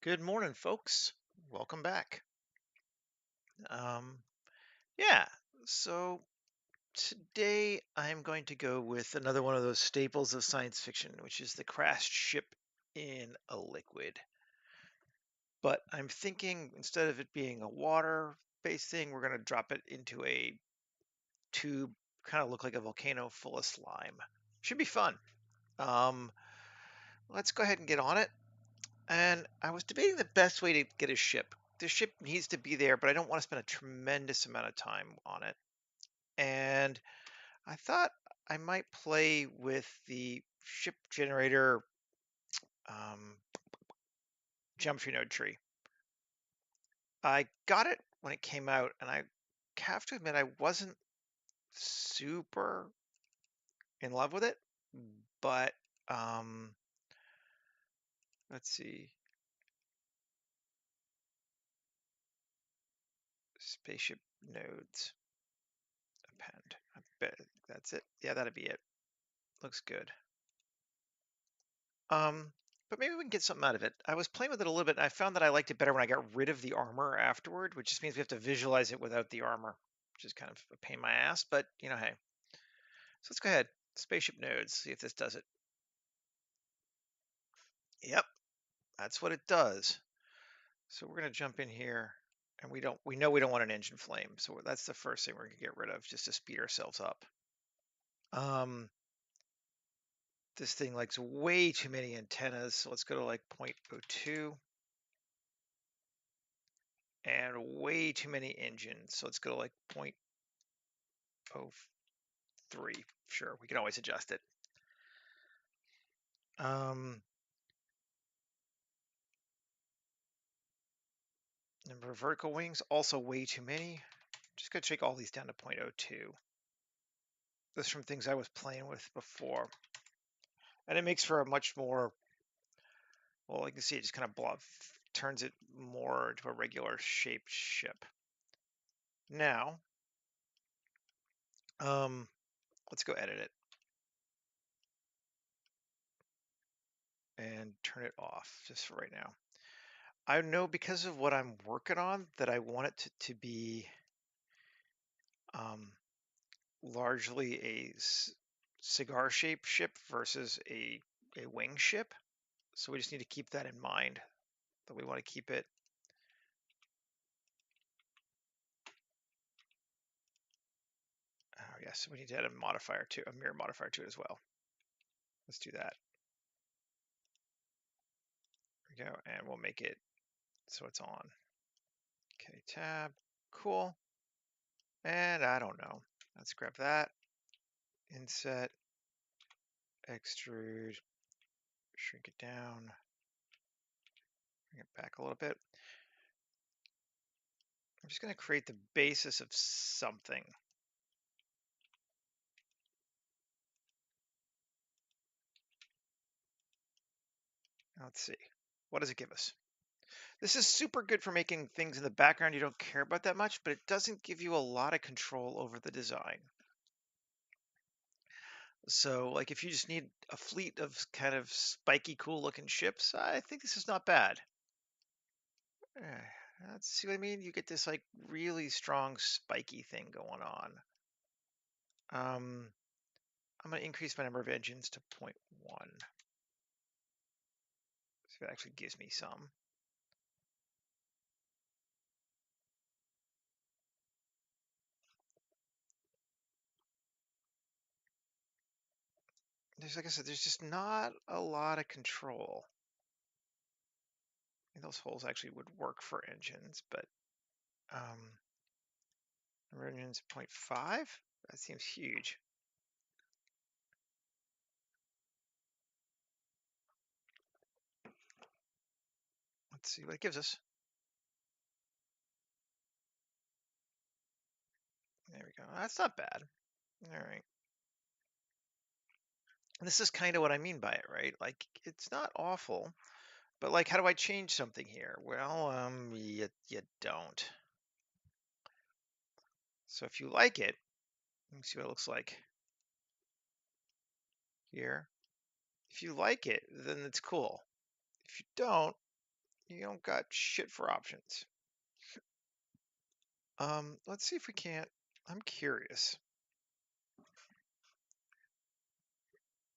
Good morning, folks. Welcome back. Um, yeah, so today I'm going to go with another one of those staples of science fiction, which is the crashed ship in a liquid. But I'm thinking instead of it being a water-based thing, we're going to drop it into a tube, kind of look like a volcano full of slime. Should be fun. Um, let's go ahead and get on it. And I was debating the best way to get a ship. The ship needs to be there, but I don't want to spend a tremendous amount of time on it. And I thought I might play with the ship generator um, geometry node tree. I got it when it came out, and I have to admit I wasn't super in love with it. But let's see, spaceship nodes append. I bet that's it. Yeah, that'd be it. Looks good. Um, but maybe we can get something out of it. I was playing with it a little bit, and I found that I liked it better when I got rid of the armor afterward, which just means we have to visualize it without the armor, which is kind of a pain in my ass, but hey. So let's go ahead. Spaceship nodes, see if this does it. Yep, that's what it does. So we're gonna jump in here, and we know we don't want an engine flame, so that's the first thing we're gonna get rid of, just to speed ourselves up. This thing likes way too many antennas, so let's go to like 0.02. And way too many engines. So let's go to like 0.03. Sure, we can always adjust it. Number of vertical wings, also way too many. Just gonna take all these down to 0.02. This is from things I was playing with before. And it makes for a much more, well, you can see it just kind of turns it more into a regular shaped ship. Now, let's go edit it and turn it off just for right now. I know because of what I'm working on that I want it to be largely a cigar-shaped ship versus a wing ship. So we just need to keep that in mind, that we want to keep it. Oh yes, we need to add a modifier to a mirror modifier to it as well. Let's do that. There we go, and we'll make it so it's on. Okay, tab, cool. And I don't know. Let's grab that. Inset, extrude, shrink it down, bring it back a little bit. I'm just going to create the basis of something. Let's see. What does it give us? This is super good for making things in the background you don't care about that much, but it doesn't give you a lot of control over the design. So, like, if you just need a fleet of kind of spiky, cool looking ships, I think this is not bad. Let's see what I mean. You get this like really strong spiky thing going on. I'm going to increase my number of engines to 0.1. So it actually gives me some. Like I said, there's just not a lot of control. I mean, those holes actually would work for engines, but number of engines 0.5? That seems huge. Let's see what it gives us. There we go. That's not bad. All right. And this is kind of what I mean by it, right? Like, it's not awful, but like, how do I change something here? Well, you don't. So if you like it, let me see what it looks like here. If you like it, then it's cool. If you don't, You don't got shit for options. Let's see if we can't. I'm curious.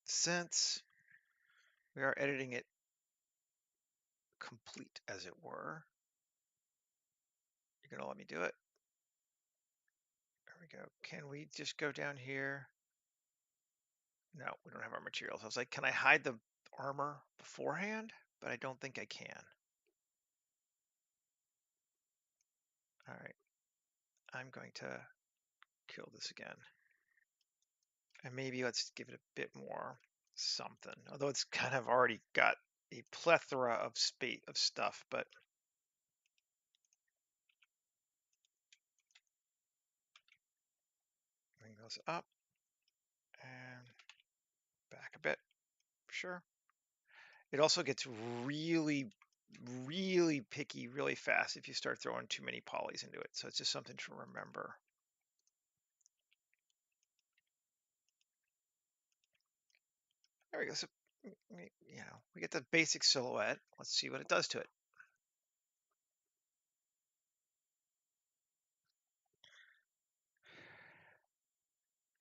Since we are editing it complete, as it were, you're gonna let me do it. There we go. Can we just go down here? No, we don't have our materials. I was like, can I hide the armor beforehand? But I don't think I can. All right, I'm going to kill this again. And maybe let's give it a bit more something. Although it's kind of already got a plethora of stuff, but bring those up and back a bit. Sure. It also gets really, really picky really fast if you start throwing too many polys into it. So it's just something to remember. There we go. So, we get the basic silhouette. Let's see what it does to it.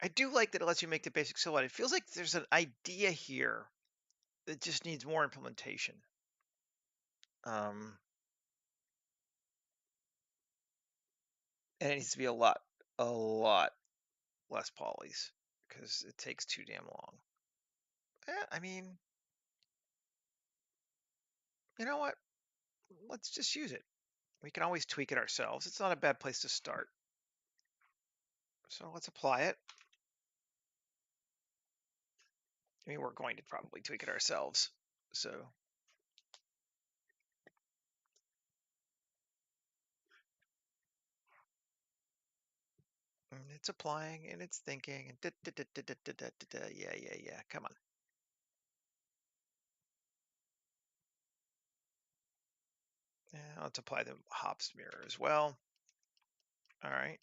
I do like that it lets you make the basic silhouette. It feels like there's an idea here that just needs more implementation. And it needs to be a lot less polys because it takes too damn long. I mean, you know what? Let's just use it. We can always tweak it ourselves. It's not a bad place to start. So let's apply it. I mean, we're going to probably tweak it ourselves. So it's applying and it's thinking and yeah. Come on. Let's apply the hops mirror as well. All right.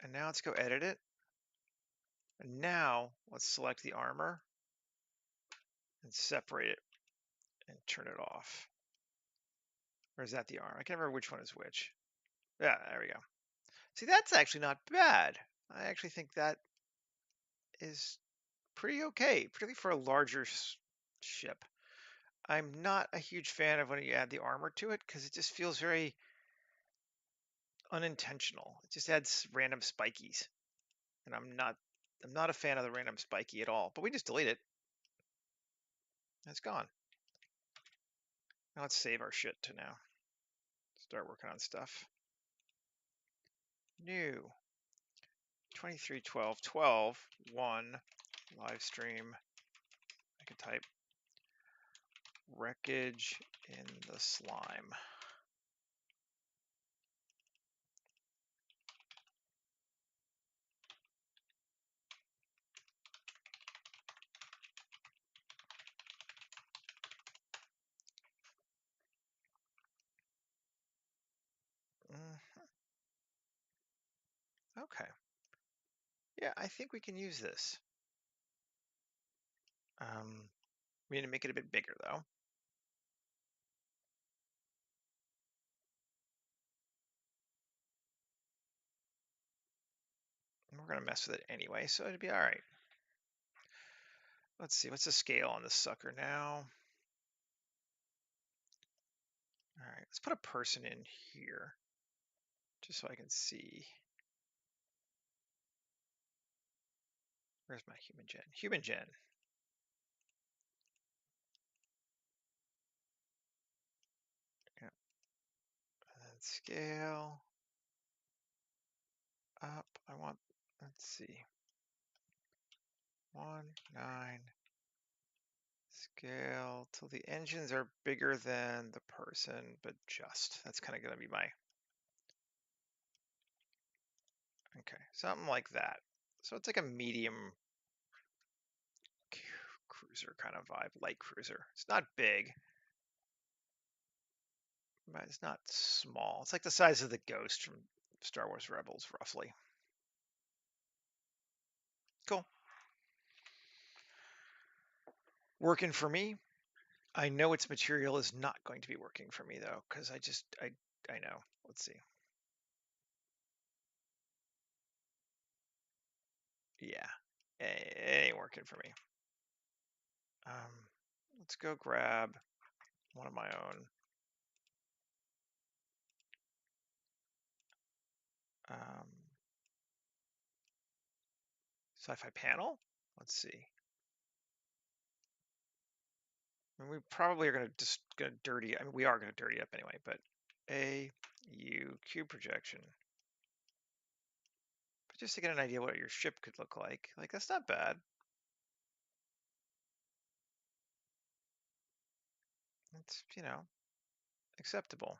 And now let's go edit it. And now let's select the armor and separate it and turn it off. Or is that the arm? I can't remember which one is which. Yeah, there we go. See, that's actually not bad. I actually think that is pretty okay, particularly for a larger ship. I'm not a huge fan of when you add the armor to it because it just feels very unintentional. It just adds random spikies, and I'm not a fan of the random spiky at all. But we just delete it. It's gone. Now let's save our shit to now. Start working on stuff. New 23/12/12/1 live stream. I can type wreckage in the slime. Okay. Yeah, I think we can use this. We need to make it a bit bigger though. And we're gonna mess with it anyway, so it'd be all right. Let's see, what's the scale on this sucker now? All right, let's put a person in here just so I can see. Where's my human gen? Human gen. Yeah. And scale up. Let's see, 1:9. Scale till the engines are bigger than the person, but just. That's kind of going to be my. Okay, something like that. So it's like a medium cruiser kind of vibe, light cruiser. It's not big, but it's not small. It's like the size of the Ghost from Star Wars Rebels, roughly. Cool. Working for me. I know its material is not going to be working for me though, because I know. Let's see. Yeah, it ain't working for me. Let's go grab one of my own. Um, Sci-fi panel. Let's see. I mean, we probably are gonna dirty. I mean, we are gonna dirty up anyway. But AU cube projection. But just to get an idea what your ship could look like that's not bad. It's acceptable.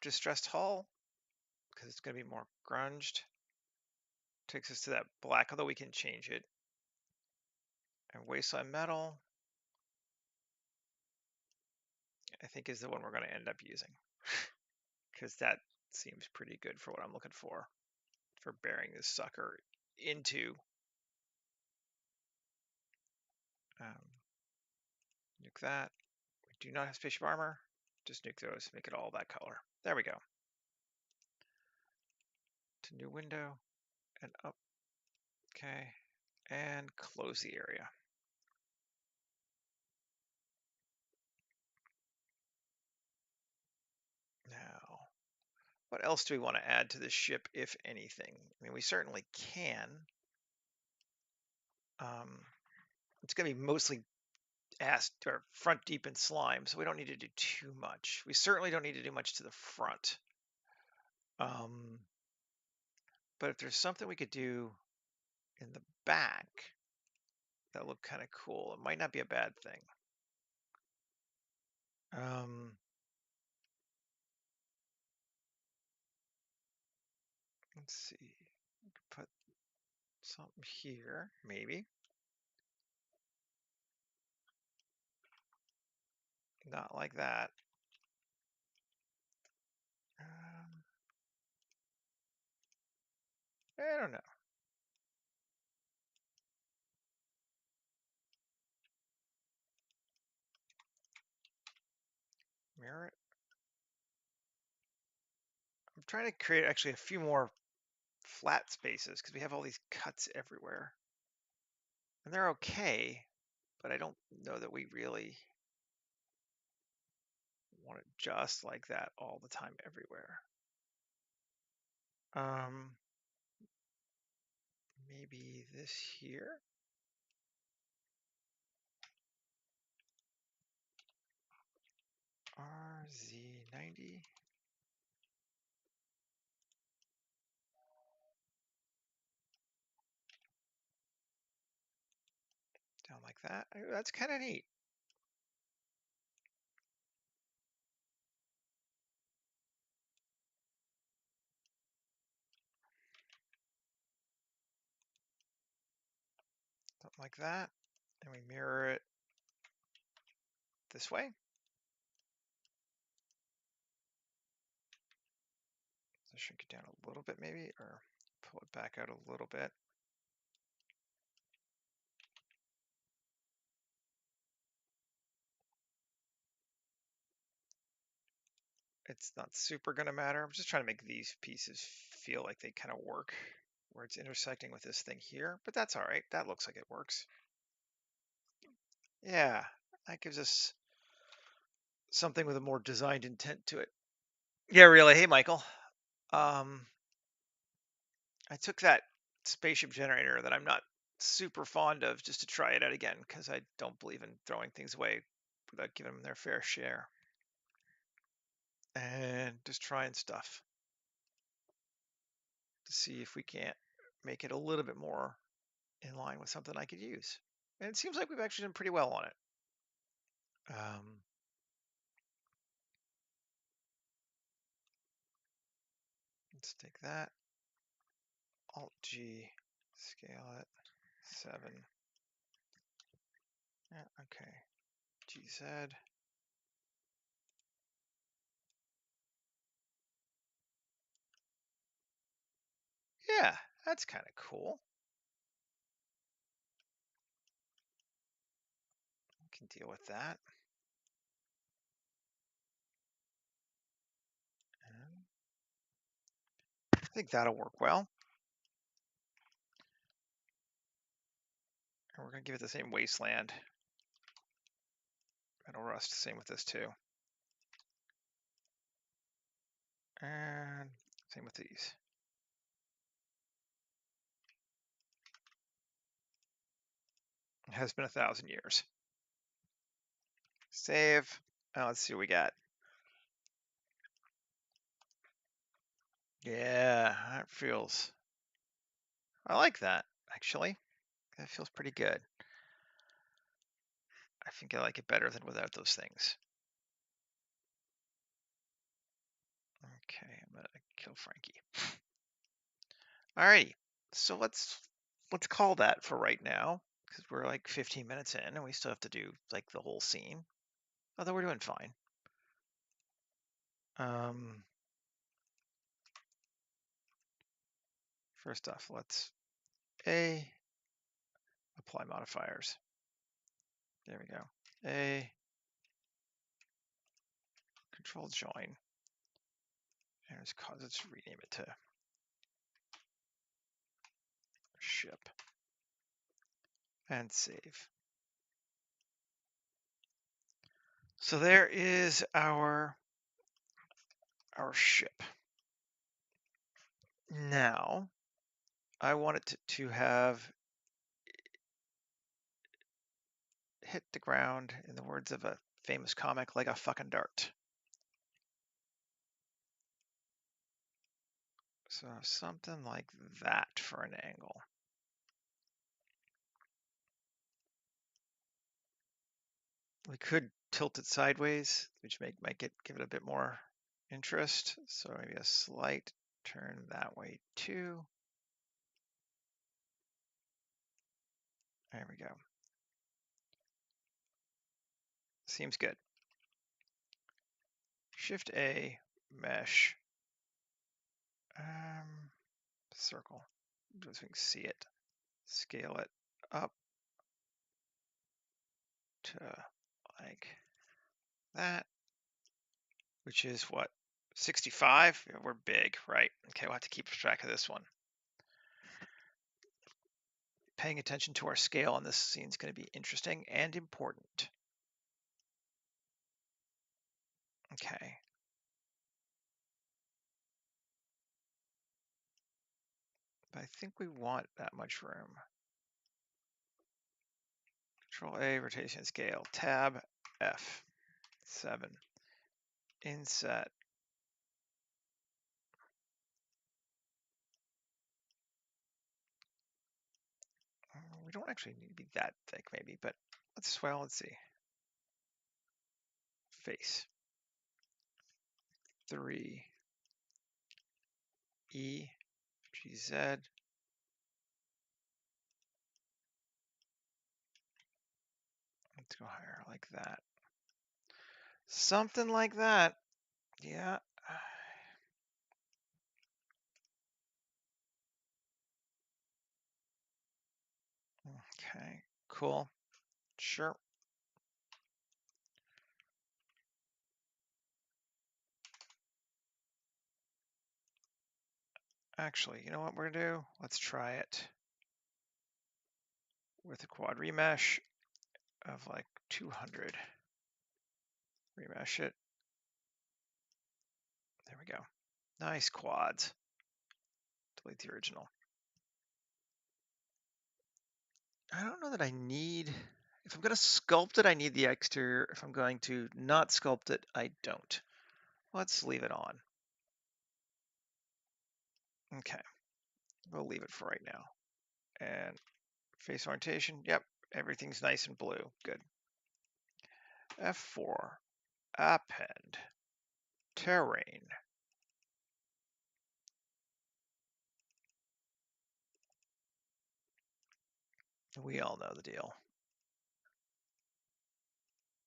Distressed hull because it's gonna be more grunged. Takes us to that black, although we can change it. And wasteland metal, I think, is the one we're going to end up using because that seems pretty good for what I'm looking for bearing this sucker into. Nuke that. We do not have spaceship armor. Just nuke those, make it all that color. There we go. To new window and up. Okay. And close the area. Now, what else do we want to add to this ship, if anything? I mean, we certainly can. It's going to be mostly ass or front deep in slime, so we don't need to do too much. We certainly don't need to do much to the front. But if there's something we could do in the back that look kind of cool, it might not be a bad thing. Let's see. We could put something here, maybe. Not like that. I don't know. Mirror it. I'm trying to create actually a few more flat spaces because we have all these cuts everywhere. And they're okay, but I don't know that we really want it just like that all the time everywhere. Maybe this here. RZ90. Down like that. That's kind of neat. Something like that. And we mirror it this way. So shrink it down a little bit maybe, or pull it back out a little bit. It's not super going to matter. I'm just trying to make these pieces feel like they kind of work where it's intersecting with this thing here, but that's all right. That looks like it works. Yeah, that gives us something with a more designed intent to it. Yeah, really. Hey, Michael. I took that spaceship generator that I'm not super fond of just to try it out again because I don't believe in throwing things away without giving them their fair share. And just trying stuff to see if we can't make it a little bit more in line with something I could use. And it seems like we've actually done pretty well on it. Let's take that. Alt G, scale it, 7. Yeah, okay. GZ. Yeah, that's kind of cool. Can deal with that. And I think that'll work well. And we're going to give it the same wasteland. Metal rust, same with this too. And same with these. It has been 1,000 years. Save. Let's see what we got. Yeah, that feels. I like that, actually. That feels pretty good. I think I like it better than without those things. Okay, I'm gonna kill Frankie. Alrighty, so let's call that for right now, because we're like 15 minutes in and we still have to do like the whole scene. Although we're doing fine. First off, let's apply modifiers. There we go. Control join. And let's rename it to ship and save. So there is our ship. Now, I want it to have hit the ground, in the words of a famous comic, like a fucking dart. So something like that for an angle. We could tilt it sideways, which might give it a bit more interest. So maybe a slight turn that way too. There we go. Seems good. Shift A, mesh, circle, just so we can see it. Scale it up to like that, which is what, 65? Yeah, we're big, right? Okay, we'll have to keep track of this one. Paying attention to our scale on this scene is going to be interesting and important. Okay. But I think we want that much room. Control A, rotation scale, tab F, 7, inset. We don't actually need to be that thick, maybe, but let's see. Face. 3, E, GZ. Let's go higher, like that. Something like that. Yeah. Okay, cool. Sure. Actually, you know what we're gonna do? Let's try it with a quad remesh of like 200. Remesh it. There we go. Nice quads. Delete the original. I don't know that I need, if I'm going to sculpt it, I need the exterior. If I'm going to not sculpt it, I don't. Let's leave it on. Okay, we'll leave it for right now. And face orientation, yep, everything's nice and blue. Good. F4, append, terrain. We all know the deal.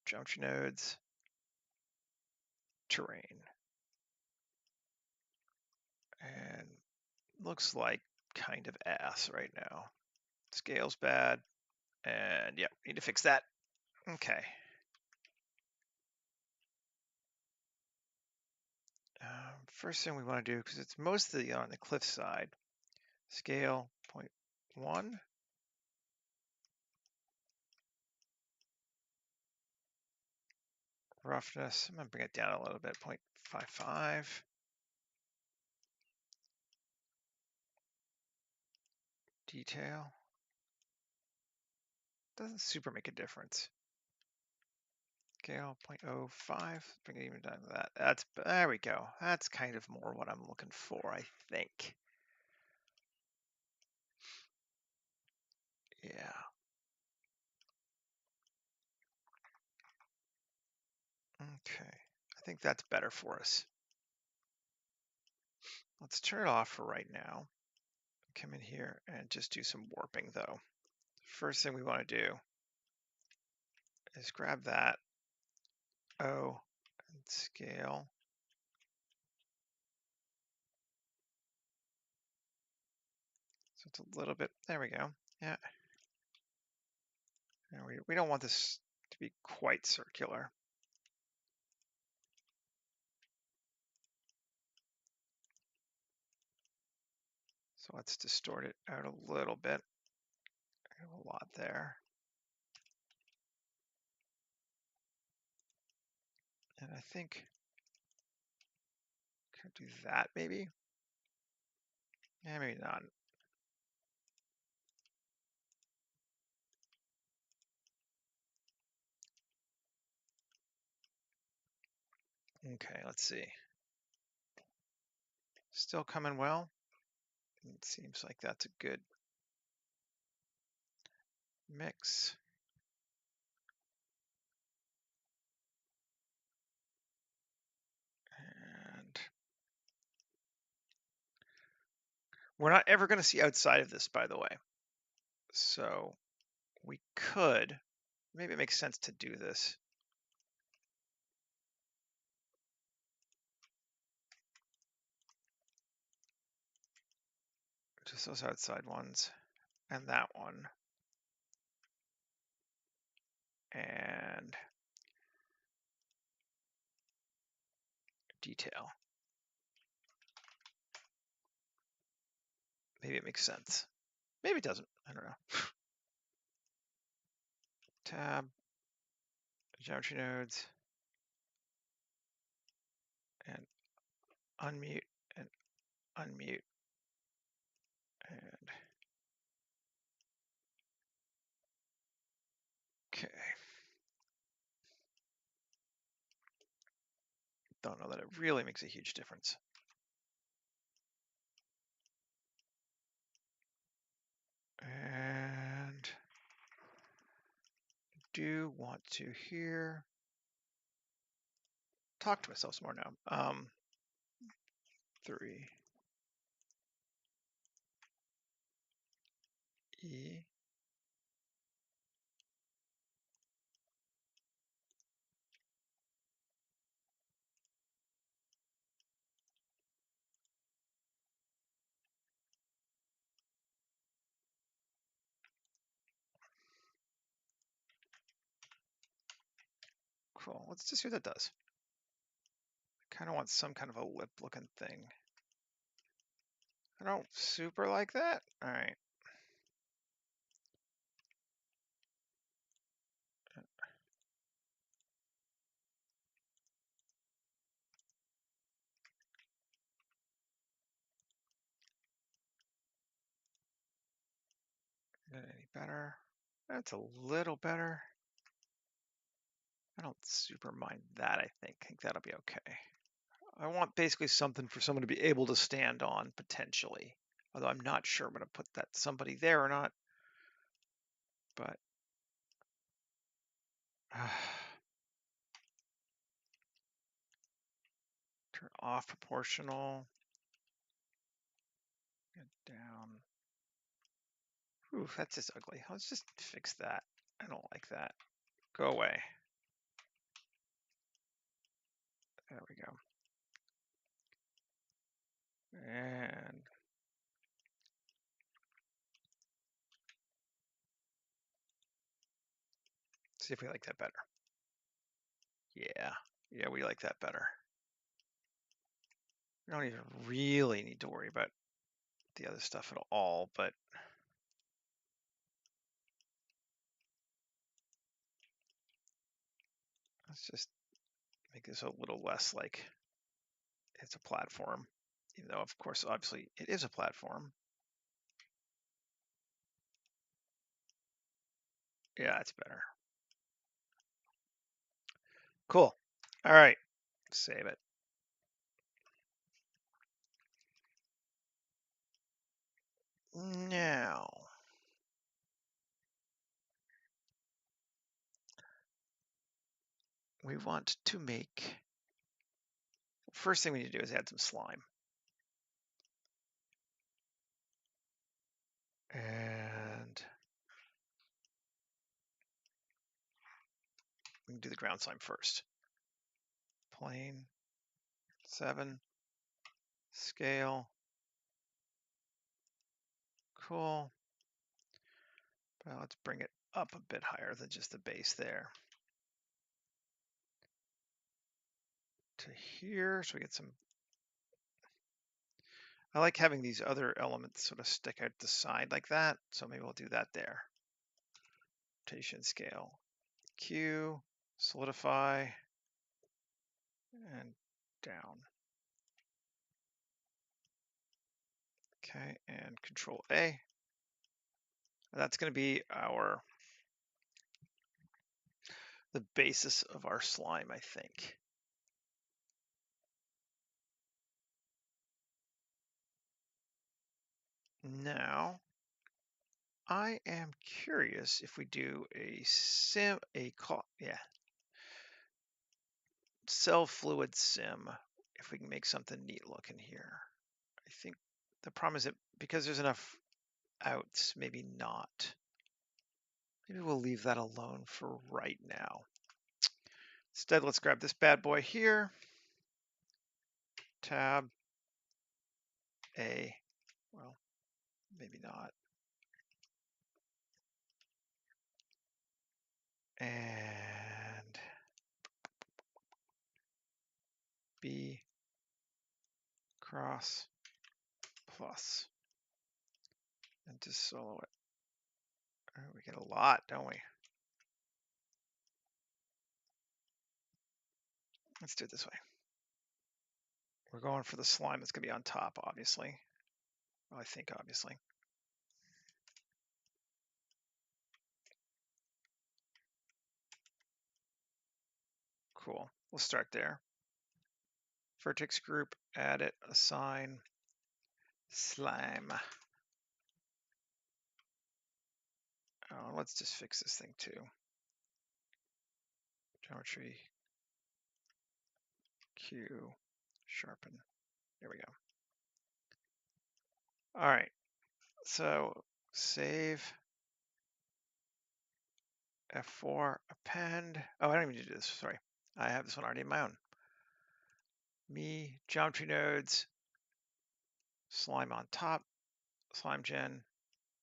Geometry nodes, terrain. And looks like kind of ass right now. Scale's bad. And yeah, need to fix that. Okay. First thing we want to do, because it's mostly on the cliff side, scale 0.1. Roughness, I'm going to bring it down a little bit, 0.55. Detail. Doesn't super make a difference. Scale 0.05, bring it even down to that. There we go. That's kind of more what I'm looking for, I think. Yeah. Okay. I think that's better for us. Let's turn it off for right now. Come in here and just do some warping though. First thing we want to do is grab that O and scale. So it's a little bit, there we go. Yeah. And we don't want this to be quite circular. So let's distort it out a little bit. I have a lot there. And I think could do that maybe. Yeah, maybe not. Okay, let's see. Still coming well. It seems like that's a good mix. And we're not ever going to see outside of this, by the way. So we could, maybe it makes sense to do this. Just those outside ones and that one. And detail. Maybe it makes sense. Maybe it doesn't. I don't know. Tab, geometry nodes, and unmute and unmute. And okay. Don't know that it really makes a huge difference. And do want to hear, talk to myself some more now. 3 E Cool. Let's just see what that does. I kind of want some kind of a lip looking thing. I don't super like that. All right. Any better? That's a little better. I don't super mind that, I think that'll be okay. I want basically something for someone to be able to stand on, potentially. Although I'm not sure I'm going to put that somebody there or not. But turn off proportional. Get down. Ooh, that's just ugly. Let's just fix that. I don't like that. Go away. There we go. And see if we like that better. Yeah, we like that better. We don't even really need to worry about the other stuff at all, but let's just make this a little less like it's a platform, even though, of course, obviously it is a platform. Yeah, it's better. Cool. All right, save it. Now, we want to make, first thing we need to do is add some slime. And we can do the ground slime first. Plane, 7, scale. Cool. Well, let's bring it up a bit higher than just the base there. To here, so we get some. I like having these other elements sort of stick out the side like that, so maybe we'll do that there. Rotation scale. Q, solidify, and down. Okay, and Control A. That's going to be the basis of our slime, I think. Now, I am curious if we do a cell fluid sim, if we can make something neat looking here. I think the problem is that because there's enough outs, maybe not. Maybe we'll leave that alone for right now. Instead, let's grab this bad boy here. Tab A. Well, maybe not. And B cross plus. And just solo it. Oh, we get a lot, don't we? Let's do it this way. We're going for the slime that's going to be on top, obviously. Well, I think, obviously. Cool. We'll start there. Vertex group, add it, assign, slime. Oh, let's just fix this thing too. Geometry, Q, sharpen. There we go. All right. So save. F4, append. Oh, I don't even need to do this. Sorry. I have this one already in my own. Me, geometry nodes, slime on top, slime gen.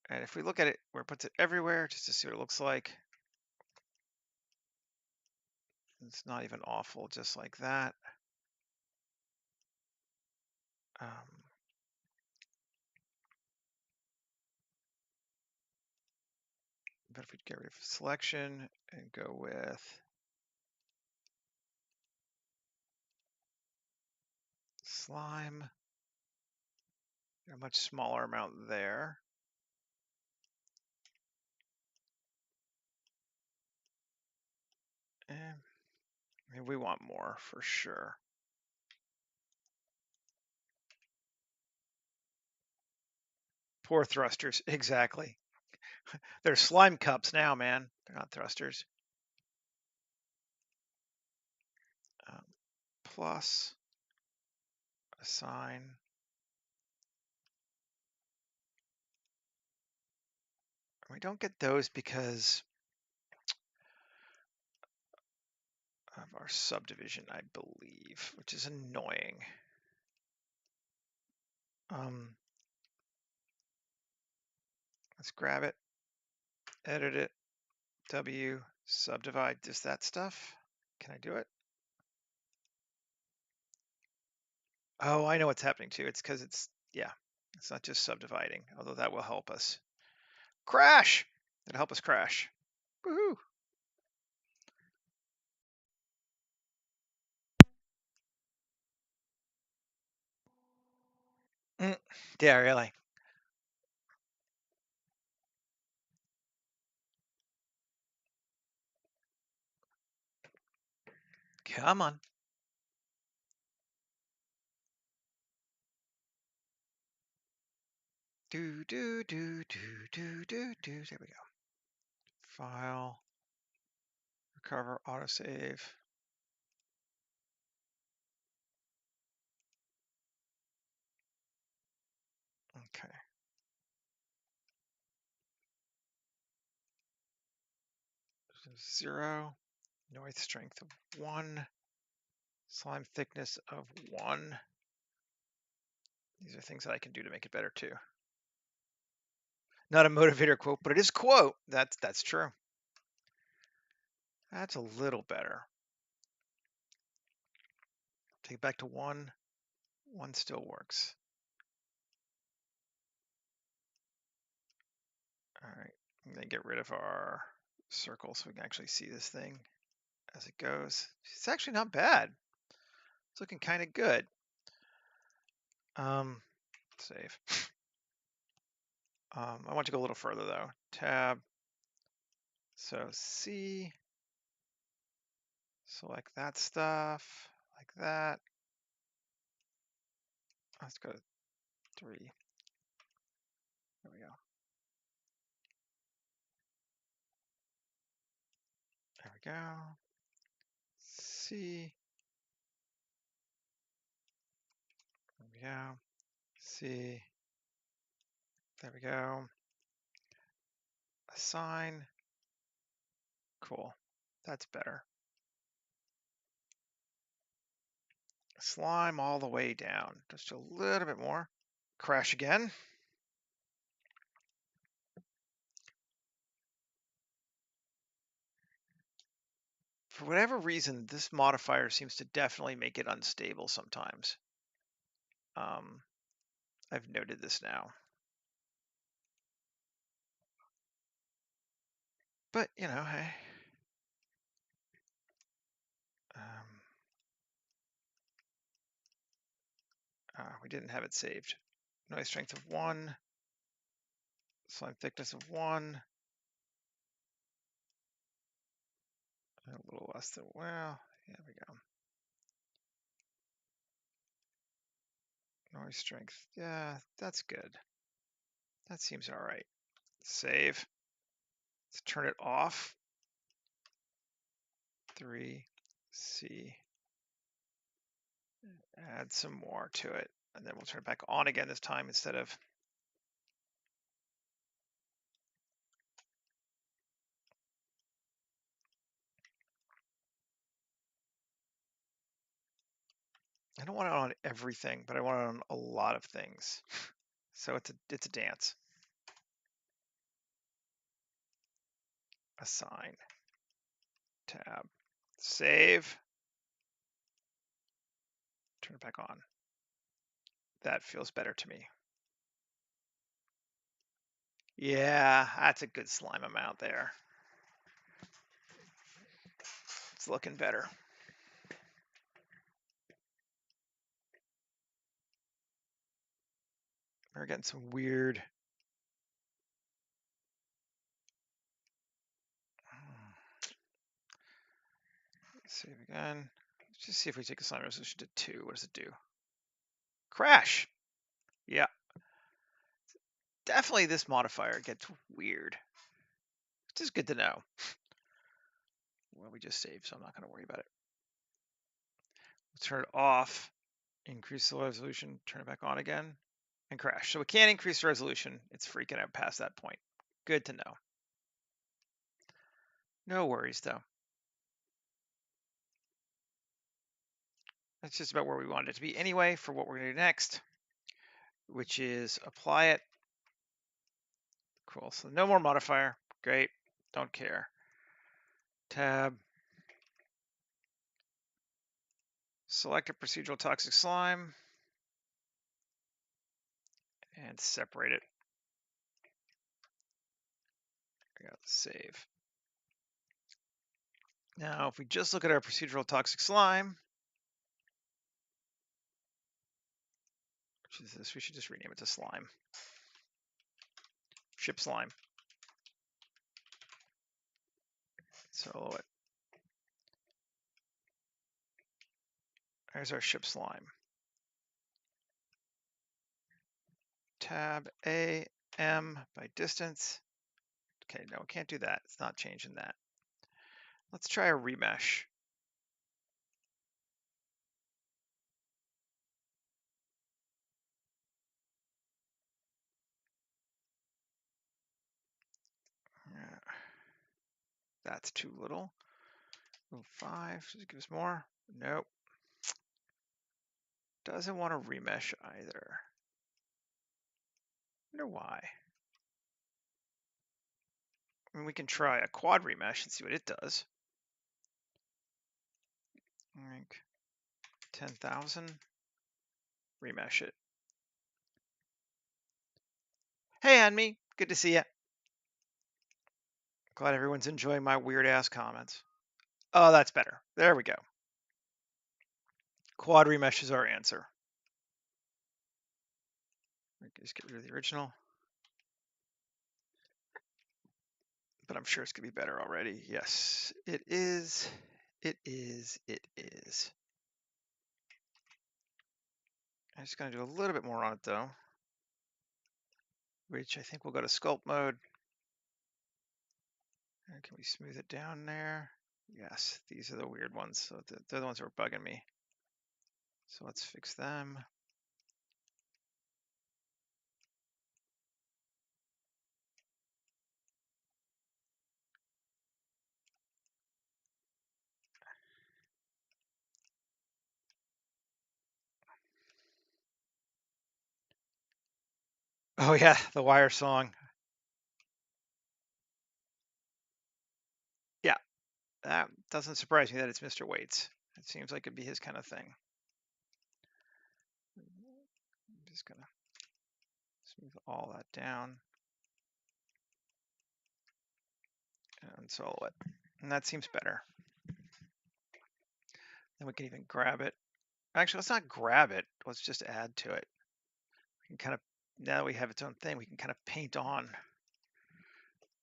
And if we look at it where it puts it everywhere, just to see what it looks like, it's not even awful, just like that. But if we get rid of selection and go with slime, a much smaller amount there. And I mean, we want more for sure. Poor thrusters, exactly. They're slime cups now, man. They're not thrusters. Plus, assign. We don't get those because of our subdivision, I believe, which is annoying. Let's grab it, edit it, W, Subdivide just that stuff. Can I do it? Oh, I know what's happening too. It's because yeah, it's not just subdividing, although that will help us. Crash! It'll help us crash. Woohoo! Mm, yeah, really. Come on. Do, do, do, do, do, do, do. There we go. File, recover, autosave. Okay. So 0, noise strength of 1, slime thickness of 1. These are things that I can do to make it better too. Not a motivator quote, but it is quote. That's true. That's a little better. Take it back to 1. 1 still works. All right. I'm going to get rid of our circle so we can actually see this thing as it goes. It's actually not bad. It's looking kind of good. Save. I want to go a little further though. Tab. So C. Select that stuff like that. Let's go to 3. There we go. There we go. C. There we go. C. There we go. Assign. Cool. That's better. Slime all the way down. Just a little bit more. Crash again. For whatever reason, this modifier seems to definitely make it unstable sometimes. I've noted this now. But, you know, hey. We didn't have it saved. Noise strength of 1. Slime thickness of 1. A little less than, well, there we go. Noise strength, yeah, that's good. That seems all right. Save. Let's turn it off. 3, C. Add some more to it. And then we'll turn it back on again this time instead of. I don't want it on everything, but I want it on a lot of things. So it's a dance. Assign. Tab. Save. Turn it back on. That feels better to me. Yeah, that's a good slime amount there. It's looking better. We're getting some weird. Save again. Let's just see if we take a slime resolution to 2. What does it do? Crash. Yeah. Definitely this modifier gets weird. Which is good to know. Well, we just saved, so I'm not going to worry about it. Let's turn it off. Increase the resolution. Turn it back on again. And crash. So we can't increase the resolution. It's freaking out past that point. Good to know. No worries, though. That's just about where we wanted it to be anyway for what we're going to do next, which is apply it. Cool. So no more modifier. Great. Don't care. Tab. Select a procedural toxic slime. And separate it. I got save. Now, if we just look at our procedural toxic slime, which is this, we should just rename it to slime. Ship slime. So there's our ship slime. Tab A, M by distance. Okay, no, we can't do that. It's not changing that. Let's try a remesh. That's too little. Move 5, does it give us more? Nope. Doesn't want to remesh either. Wonder why. I mean, we can try a quad remesh and see what it does. Like 10,000. Remesh it. Hey, Anmi. Good to see you. Glad everyone's enjoying my weird ass comments. Oh, that's better. There we go. Quad remesh is our answer. Just get rid of the original. But I'm sure it's going to be better already. Yes, it is. It is. It is. I'm just going to do a little bit more on it, though, which I think we'll go to sculpt mode. And can we smooth it down there? Yes, these are the weird ones. So they're the ones that are bugging me. So let's fix them. Oh, yeah, the wire song. Yeah, that doesn't surprise me that it's Mr. Waits. It seems like it'd be his kind of thing. I'm just going to smooth all that down and unsolo it. And that seems better. Then we can even grab it. Actually, let's not grab it. Let's just add to it. We can kind of, now that we have its own thing, we can kind of paint on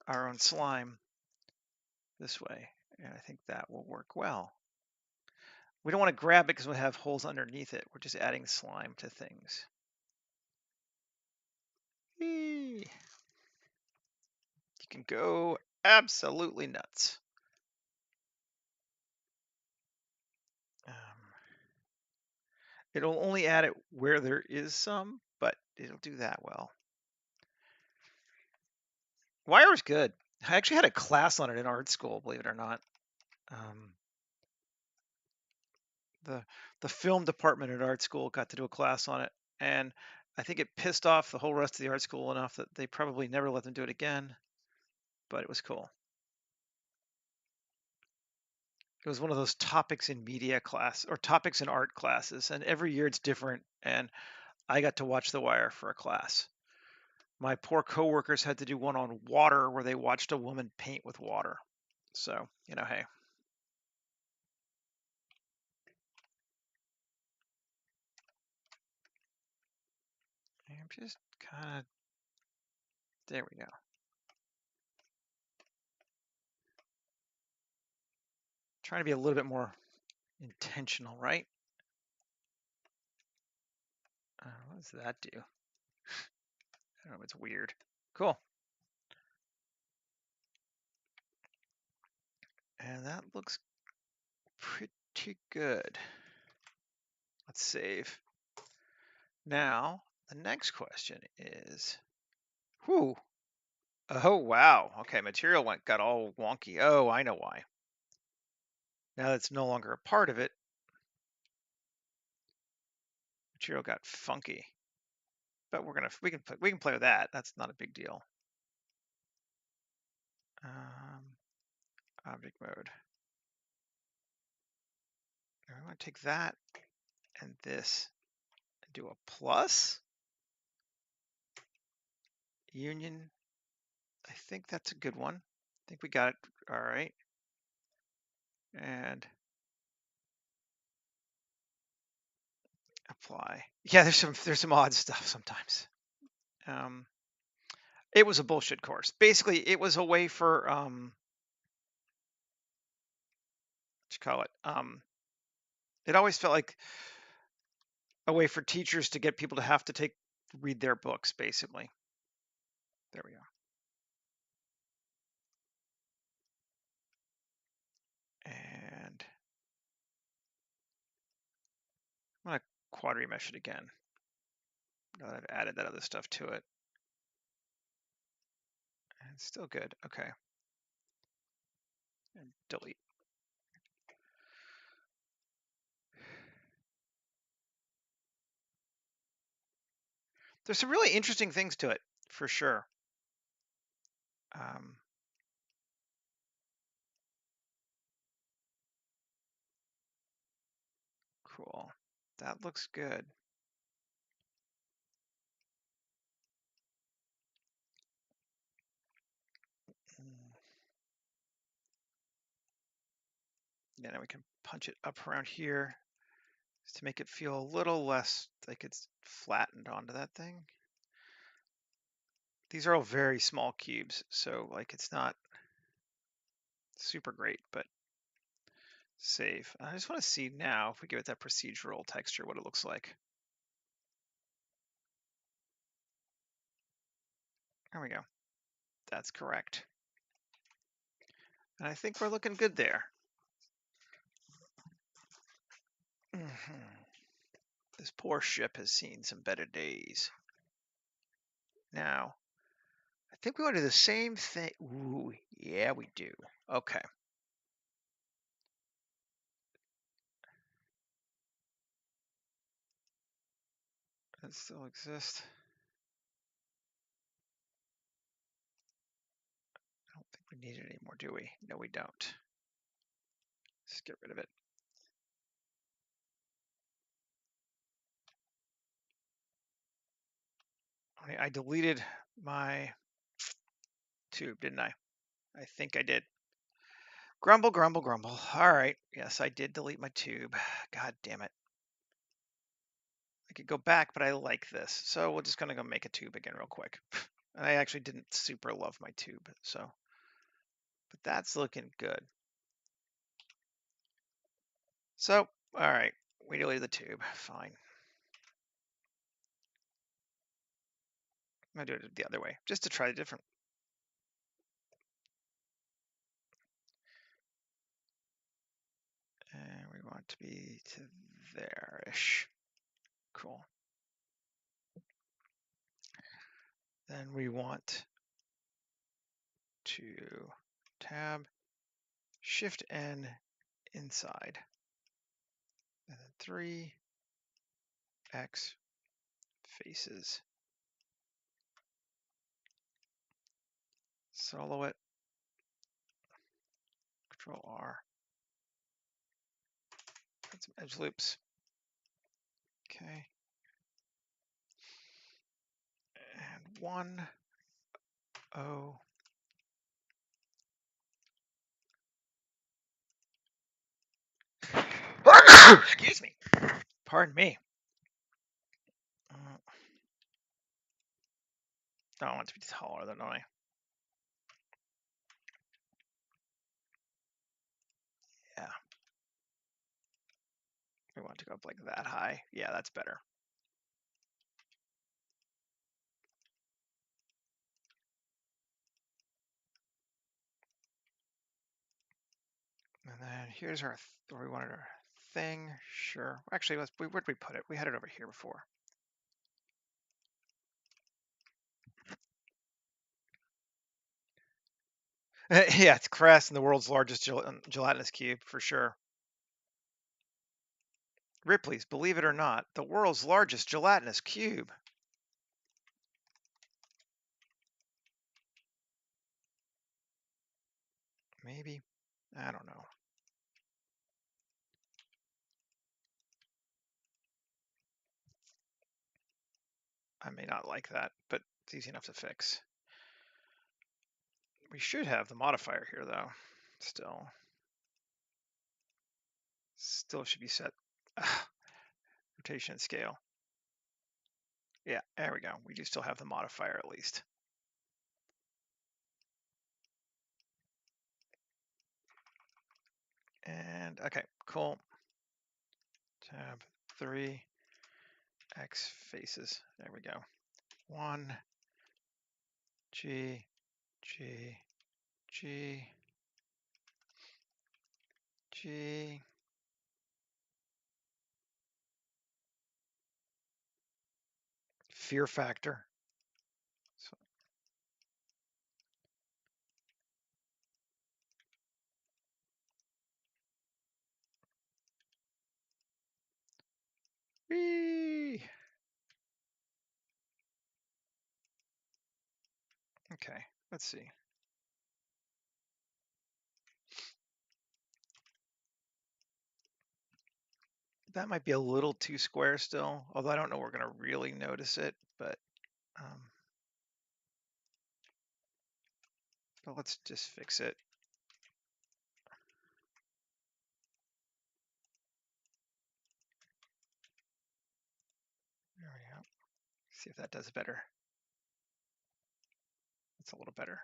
our own slime this way. And I think that will work well. We don't want to grab it because we have holes underneath it. We're just adding slime to things. Whee! You can go absolutely nuts. It'll only add it where there is some, but it'll do that well. Wire is good. I actually had a class on it in art school, believe it or not. The film department at art school got to do a class on it, and I think it pissed off the whole rest of the art school enough that they probably never let them do it again, but it was cool. It was one of those topics in media class or topics in art classes, and every year it's different, and I got to watch The Wire for a class. My poor coworkers had to do one on water where they watched a woman paint with water. So, hey. I'm just kind of, there we go. Trying to be a little bit more intentional, right? What does that do? I don't know, it's weird. Cool. And that looks pretty good. Let's save. Now, the next question is, whew. Oh, wow. Okay, material got all wonky. Oh, I know why. Now that's no longer a part of it, material got funky. But we can play with that. That's not a big deal. object mode. And we want to take that and this and do a plus union. I think that's a good one. I think we got it. All right. And apply. Yeah, there's some odd stuff sometimes. It was a bullshit course. Basically, it was a way for what you call it? It always felt like a way for teachers to get people to have to read their books, basically. There we go. And I'm gonna quadri mesh it again. Now that I've added that other stuff to it. And it's still good. Okay. And delete. There's some really interesting things to it, for sure. Cool. That looks good. Yeah, now we can punch it up around here just to make it feel a little less like it's flattened onto that thing. These are all very small cubes, so like it's not super great, but save. I just want to see now if we give it that procedural texture, what it looks like. There we go. That's correct. And I think we're looking good there. This poor ship has seen some better days. Now, I think we want to do the same thing. Ooh, yeah, we do. Okay. Does it still exist? I don't think we need it anymore, do we? No, we don't. Let's get rid of it. I deleted my tube, didn't I? I think I did. Grumble, grumble, grumble. All right. Yes, I did delete my tube. God damn it. I could go back, but I like this. So we're just going to go make a tube again real quick. And I actually didn't super love my tube, so. But that's looking good. So, all right. We deleted the tube. Fine. I'm going to do it the other way, just to try a different. And we want to be to there-ish. Cool. Then we want to tab, Shift N inside. And then 3 X faces. Solo it. Control R. Add some edge loops. Okay. And 1, 0. Excuse me. Pardon me. I want it to be taller than I. Yeah. We want to go up like that high. Yeah, that's better. And then here's our, where we wanted our thing. Sure. Actually, where'd we put it? We had it over here before. Yeah, it's Crest and the world's largest gelatinous cube for sure. Ripley's, believe it or not, the world's largest gelatinous cube. Maybe. I don't know. I may not like that, but it's easy enough to fix. We should have the modifier here, though. Still should be set. Rotation and scale. Yeah, there we go. We do still have the modifier at least. And okay, cool. Tab 3, X faces. There we go. 1, G, G, G, G. Fear factor. So, whee! Okay, let's see. That might be a little too square still, although I don't know we're going to really notice it, but let's just fix it. There we go. See if that does better. It's a little better.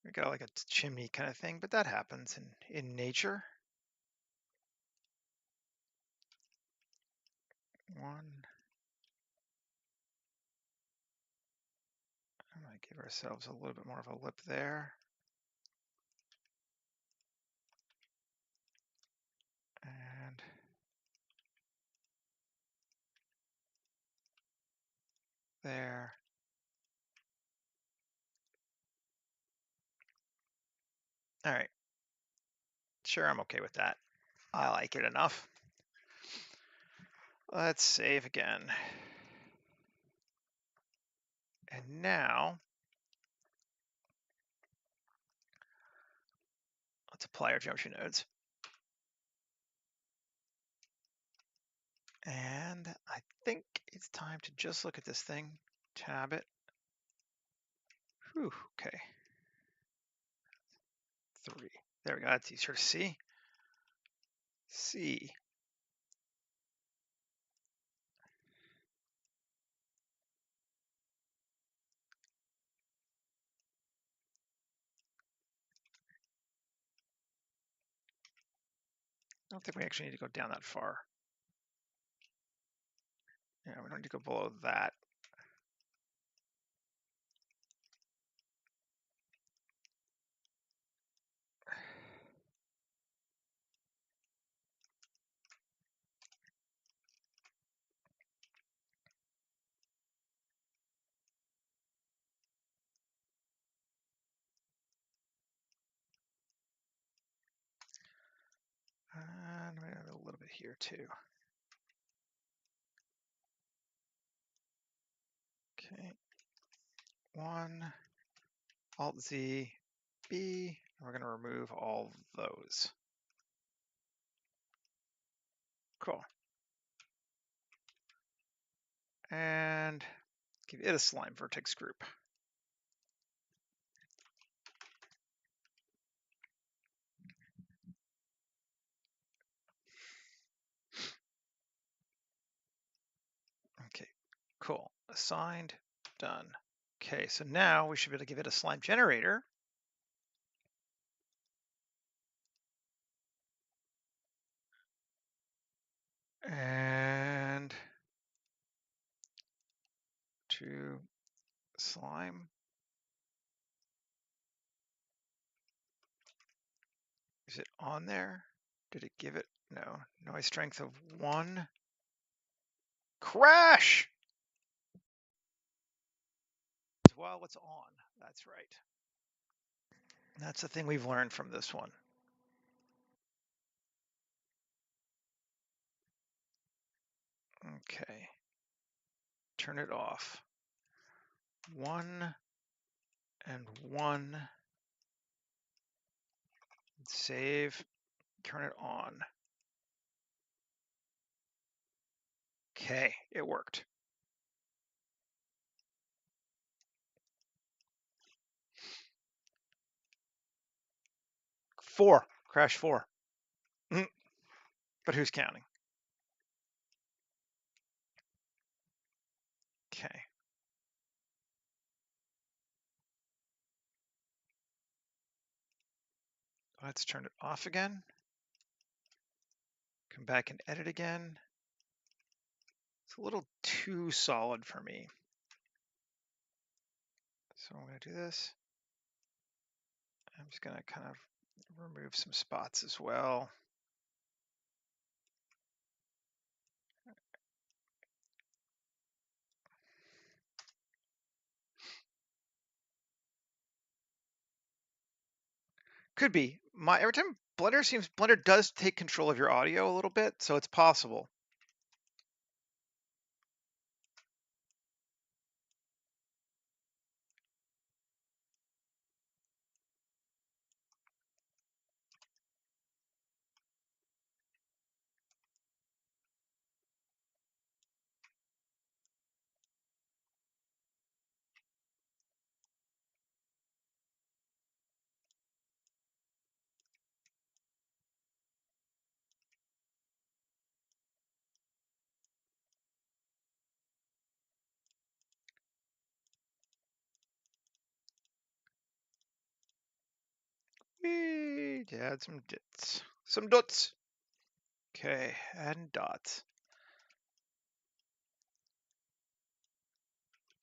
We got like a chimney kind of thing, but that happens in nature. 1. I might give ourselves a little bit more of a lip there. And there. All right. Sure, I'm okay with that. I like it enough. Let's save again. And now, let's apply our geometry nodes. And I think it's time to just look at this thing, tab it. Whew, okay. 3. There we go. That's easier to see. C. I don't think we actually need to go down that far. Yeah, we don't need to go below that. And we have a little bit here too. Okay. 1, Alt Z, B. We're going to remove all those. Cool. And give it a slime vertex group. Okay, cool. Assigned, done. Okay, so now we should be able to give it a slime generator. And to slime. Is it on there? Did it give it? No. Noise strength of 1. Crash! Well, it's on. That's right. That's the thing we've learned from this one. Okay. Turn it off. 1 and 1. Save. turn it on. Okay, it worked. Crash 4. But who's counting? Okay. Let's turn it off again. Come back and edit again. It's a little too solid for me. So I'm going to do this. I'm just going to kind of remove some spots as well. Could be. Every time Blender does take control of your audio a little bit, so it's possible. Whee! Add some dots. Some dots. Okay, adding dots.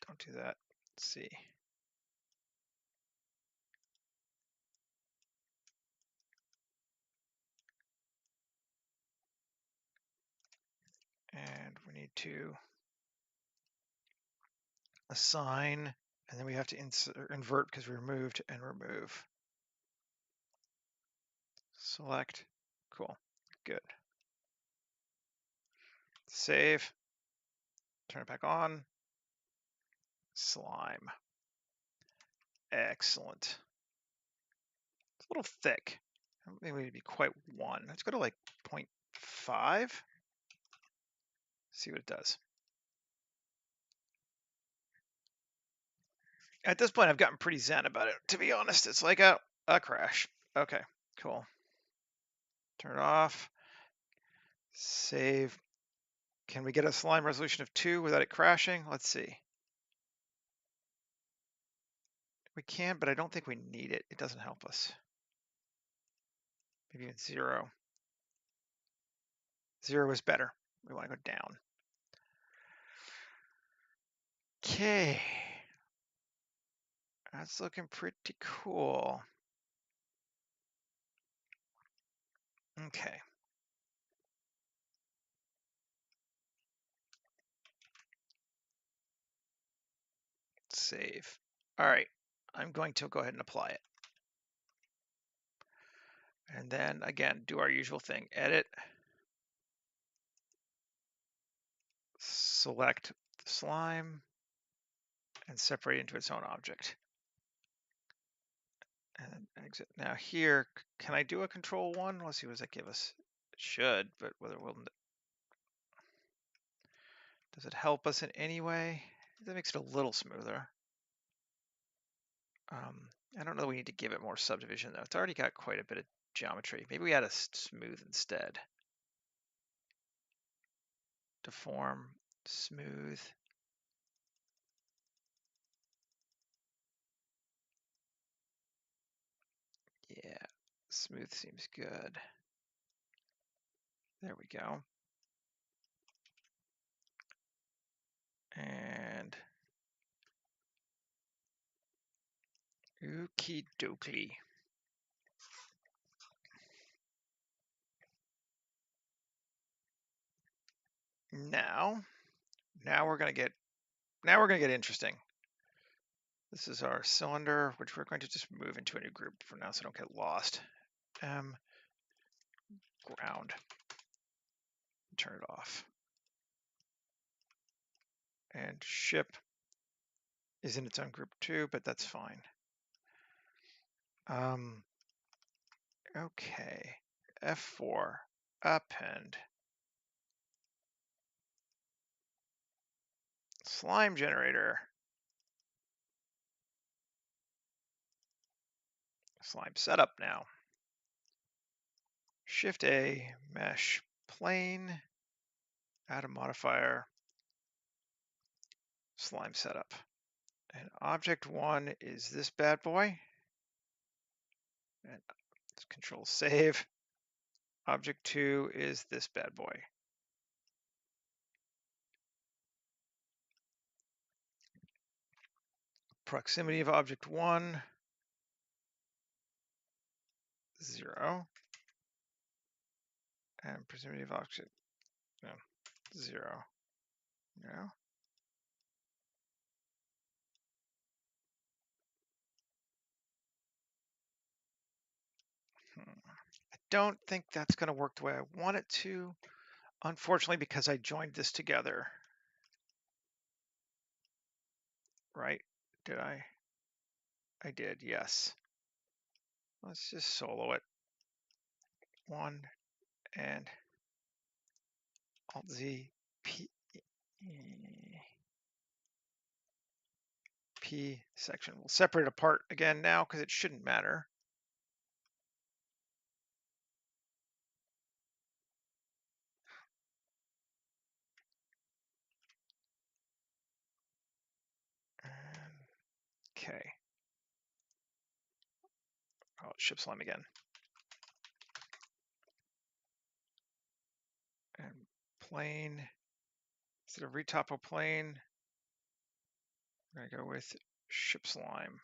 Don't do that. Let's see. And we need to assign, and then we have to invert because we removed and remove. Select. Cool. Good. Save. Turn it back on. Slime. Excellent. It's a little thick. I don't think we need to be quite 1. Let's go to like 0.5. See what it does. At this point, I've gotten pretty zen about it. To be honest, it's like a crash. Okay, cool. Turn it off. Save. Can we get a slime resolution of 2 without it crashing? Let's see. We can, but I don't think we need it. It doesn't help us. Maybe even 0. 0 is better. We want to go down. Okay. That's looking pretty cool. Okay. Save. All right. I'm going to go ahead and apply it. And then again, do our usual thing. Edit. Select the slime and separate into its own object. And exit. Now here, can I do a control 1? Let's see, what does that give us? It should, but whether it will, does it help us in any way? That makes it a little smoother. I don't know that we need to give it more subdivision though. It's already got quite a bit of geometry. Maybe we add a smooth instead. Deform, smooth. Yeah, smooth seems good. There we go. And okie dokie. Now we're gonna get interesting. This is our cylinder, which we're going to just move into a new group for now so I don't get lost. Ground. Turn it off. And ship is in its own group too, but that's fine. Okay. F4, append, slime generator, slime setup now. Shift A, mesh plane, add a modifier, slime setup. And object 1 is this bad boy. And control save. Object 2 is this bad boy. Proximity of object 1, 0. And proximity of object 0. No. I don't think that's going to work the way I want it to, unfortunately, because I joined this together. Right? Did I? I did, yes. Let's just solo it. 1 and Alt Z P P section. We'll separate apart again now because it shouldn't matter. Okay. Oh, ship slime again. And plane, instead of retopo plane, we're going to go with ship slime.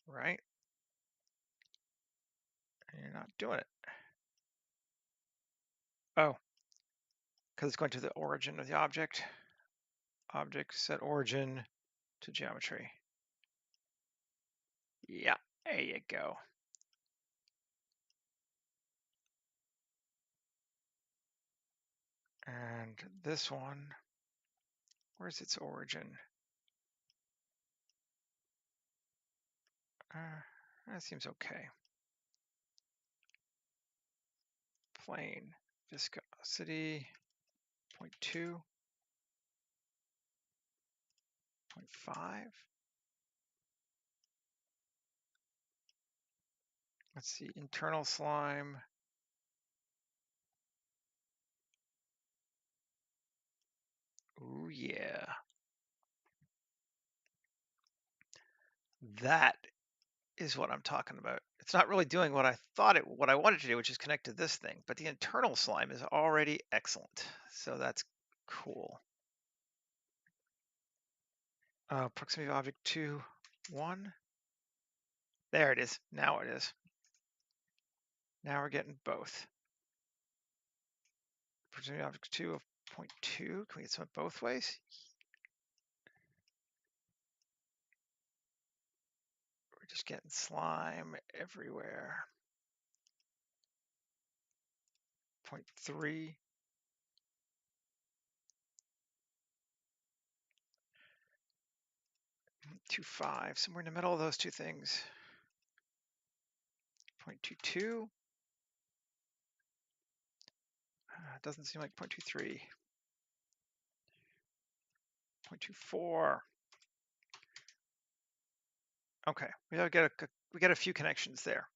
Right? And you're not doing it. Oh, because it's going to the origin of the object. Object set origin to geometry. Yeah, there you go. And this one, where's its origin? That seems okay. Plane, viscosity, 0.2, 0.5. Let's see, internal slime. Ooh, yeah. That is what I'm talking about. It's not really doing what I wanted to do, which is connect to this thing, but the internal slime is already excellent. So that's cool. Proximity of object 2, 1. There it is. Now it is. Now we're getting both. Proximity of object 2 of 0.2. Can we get some of both ways? We're just getting slime everywhere. 0.3. 0.25, somewhere in the middle of those two things. 0.22. Doesn't seem like 0.23. 0.24. Okay, we got a few connections there.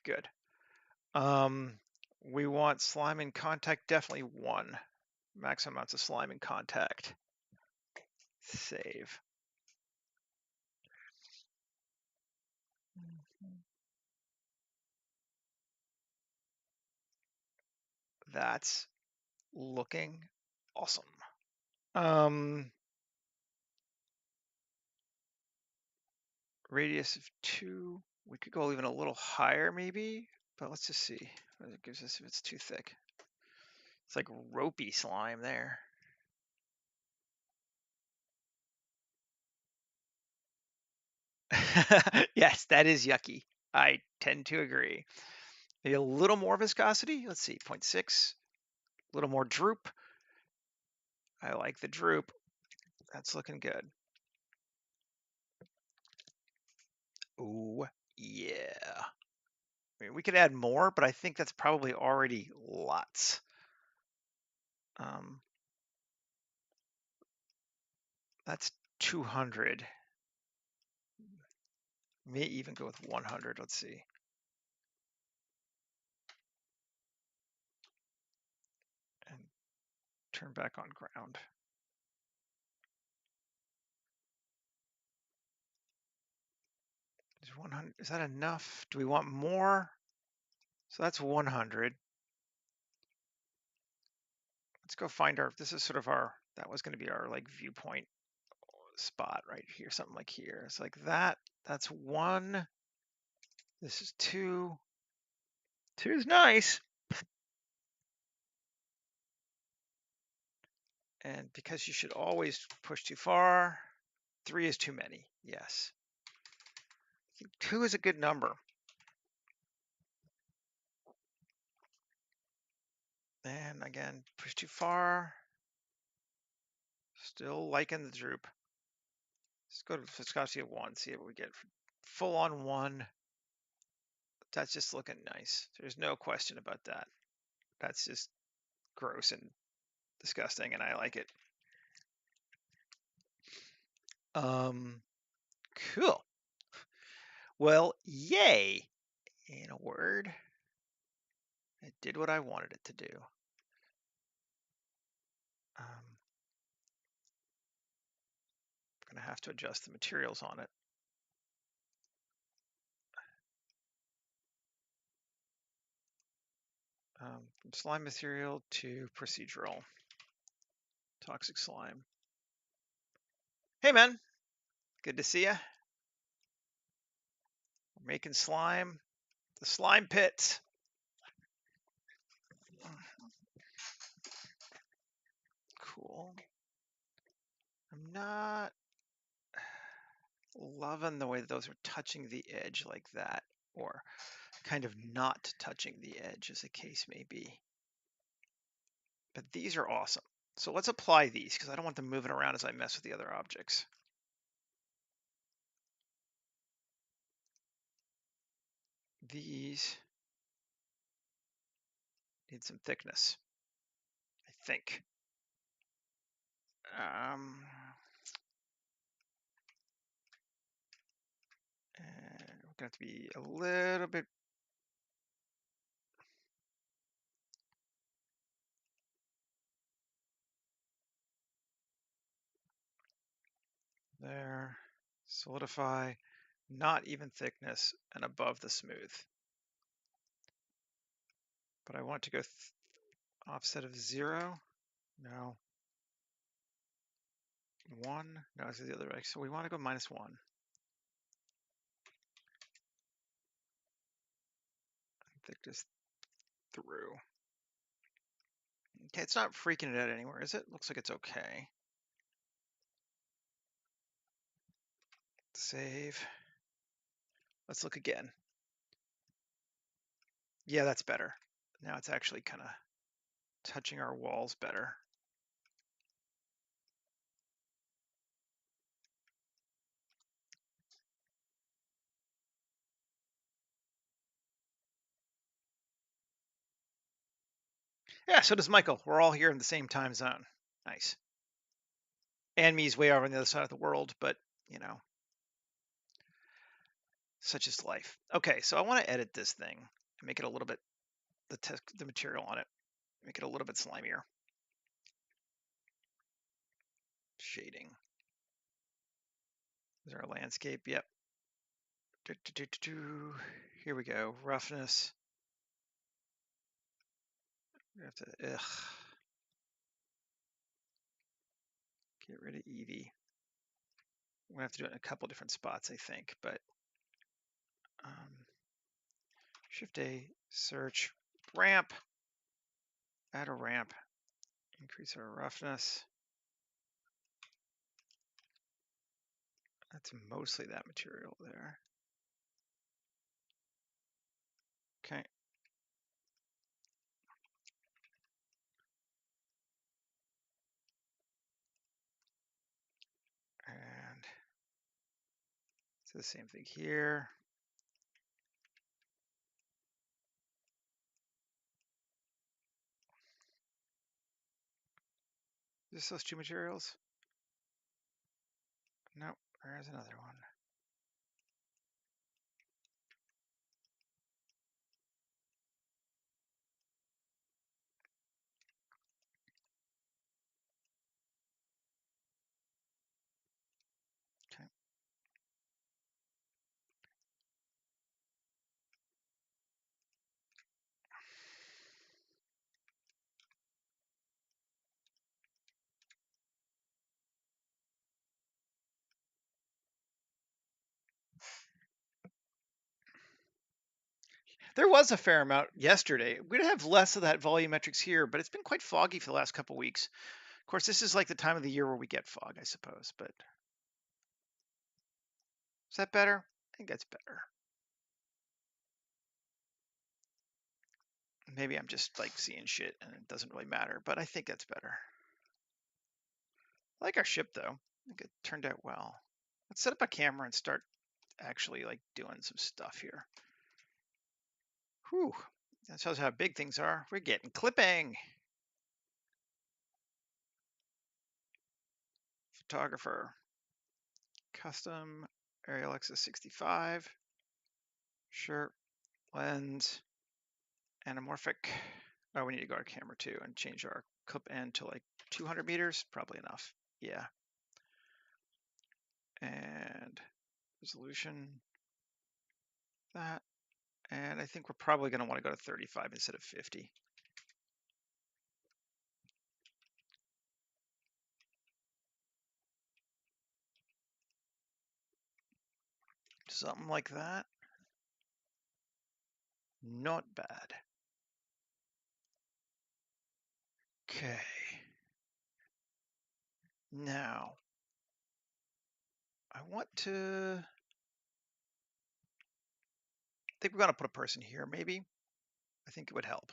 Good. We want slime in contact, definitely 1. Maximum amounts of slime in contact. Save. That's looking awesome. Radius of 2. We could go even a little higher maybe, but let's just see what it gives us if it's too thick. It's like ropey slime there. Yes, that is yucky. I tend to agree. Maybe a little more viscosity. Let's see, 0.6. A little more droop. I like the droop. That's looking good. Ooh, Yeah. I mean, we could add more, but I think that's probably already lots. Um, that's 200. May even go with 100. Let's see. And turn back on ground. Is 100, is that enough? Do we want more? So that's 100. Let's go find our, this is sort of our, that was going to be our like viewpoint spot right here, something like here. It's like that. That's 1. This is 2. 2 is nice. And because you should always push too far, 3 is too many. Yes. I think 2 is a good number. And again, push too far. Still liking the droop. Let's go to viscosity of 1, see what we get. Full on 1. That's just looking nice. There's no question about that. That's just gross and disgusting, and I like it. Cool. Well, yay. In a word, it did what I wanted it to do. I'm going to have to adjust the materials on it. From slime material to procedural. Toxic slime. Hey, man. Good to see you. We're making slime. The slime pits. Cool. I'm not loving the way that those are touching the edge like that, or kind of not touching the edge, as the case may be. But these are awesome. So let's apply these, because I don't want them moving around as I mess with the other objects. These need some thickness, I think. And we're going to have to be a little bit. There. Solidify, not even thickness, and above the smooth. But I want to go offset of 0. No. 1. No, it's the other way. So we want to go -1. Thickness through. Okay, it's not freaking it out anywhere, is it? Looks like it's okay. Save. Let's look again. Yeah, that's better. Now it's actually kind of touching our walls better. Yeah, so does Michael. We're all here in the same time zone. Nice. And me's way over on the other side of the world, but you know, such is life. Okay, so I want to edit this thing and make it a little bit, the material on it, make it a little bit slimier. Shading. Is there a landscape? Yep. Here we go. Roughness. We have to get rid of Eevee. We're gonna have to do it in a couple different spots, I think, but Shift A, search, ramp, add a ramp, increase our roughness. That's mostly that material there. Okay. And it's the same thing here. Just those two materials? Nope, there's another one. Okay. There was a fair amount yesterday. We'd have less of that volumetrics here, but it's been quite foggy for the last couple weeks. Of course, this is like the time of the year where we get fog, I suppose, but is that better? I think that's better. Maybe I'm just like seeing shit and it doesn't really matter, but I think that's better. I like our ship though. I think it turned out well. Let's set up a camera and start actually like doing some stuff here. Whew. That shows how big things are. We're getting clipping. Photographer. Custom Arial XS65. Sure. Lens. Anamorphic. Oh, we need to go to camera too and change our clip end to like 200 meters. Probably enough. Yeah. And resolution. That. And I think we're probably going to want to go to 35 instead of 50. Something like that. Not bad. Okay. Now, I want to, I think we're going to put a person here maybe. I think it would help.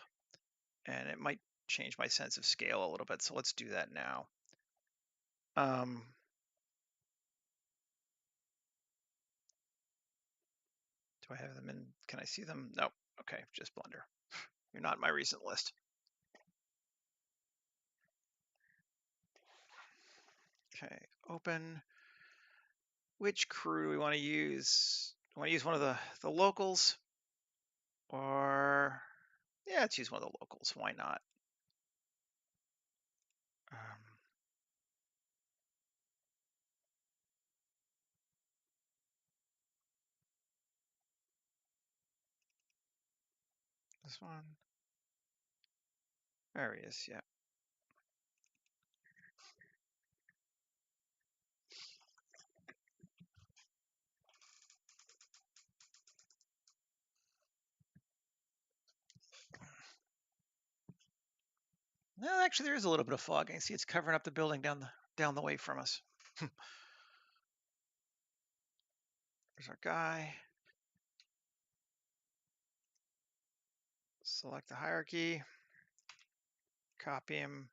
And it might change my sense of scale a little bit. So let's do that now. Do I have them in? Can I see them? Nope. Okay, just Blender. You're not in my recent list. Okay, open. Which crew do we want to use? Do we want to use one of the locals? Or, yeah, let's use one of the locals. Why not? This one. There he is, yeah. No, actually, there is a little bit of fog. I can see it's covering up the building down the way from us. There's our guy. Select the hierarchy. Copy him.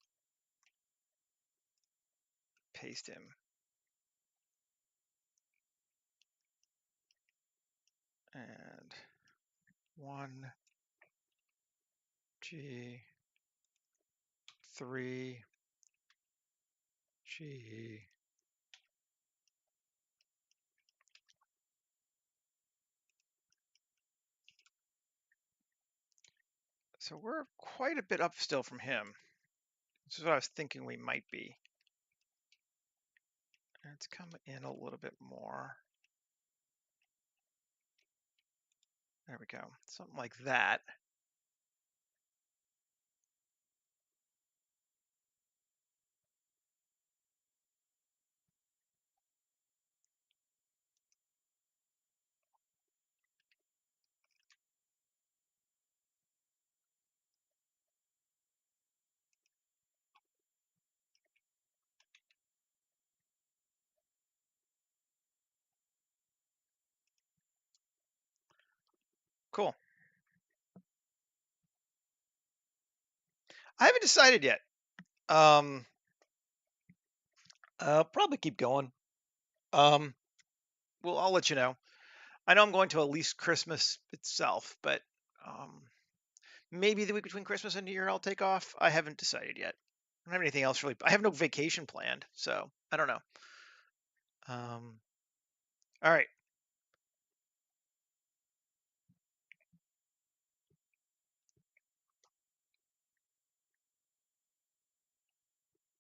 Paste him. And 1G 3G. So we're quite a bit up still from him. This is what I was thinking we might be. Let's come in a little bit more. There we go. Something like that. Cool. I haven't decided yet. I'll probably keep going. Well, I'll let you know. I know I'm going to at least Christmas itself, but maybe the week between Christmas and New Year I'll take off. I haven't decided yet. don't have anything else really. I have no vacation planned, so I don't know. All right.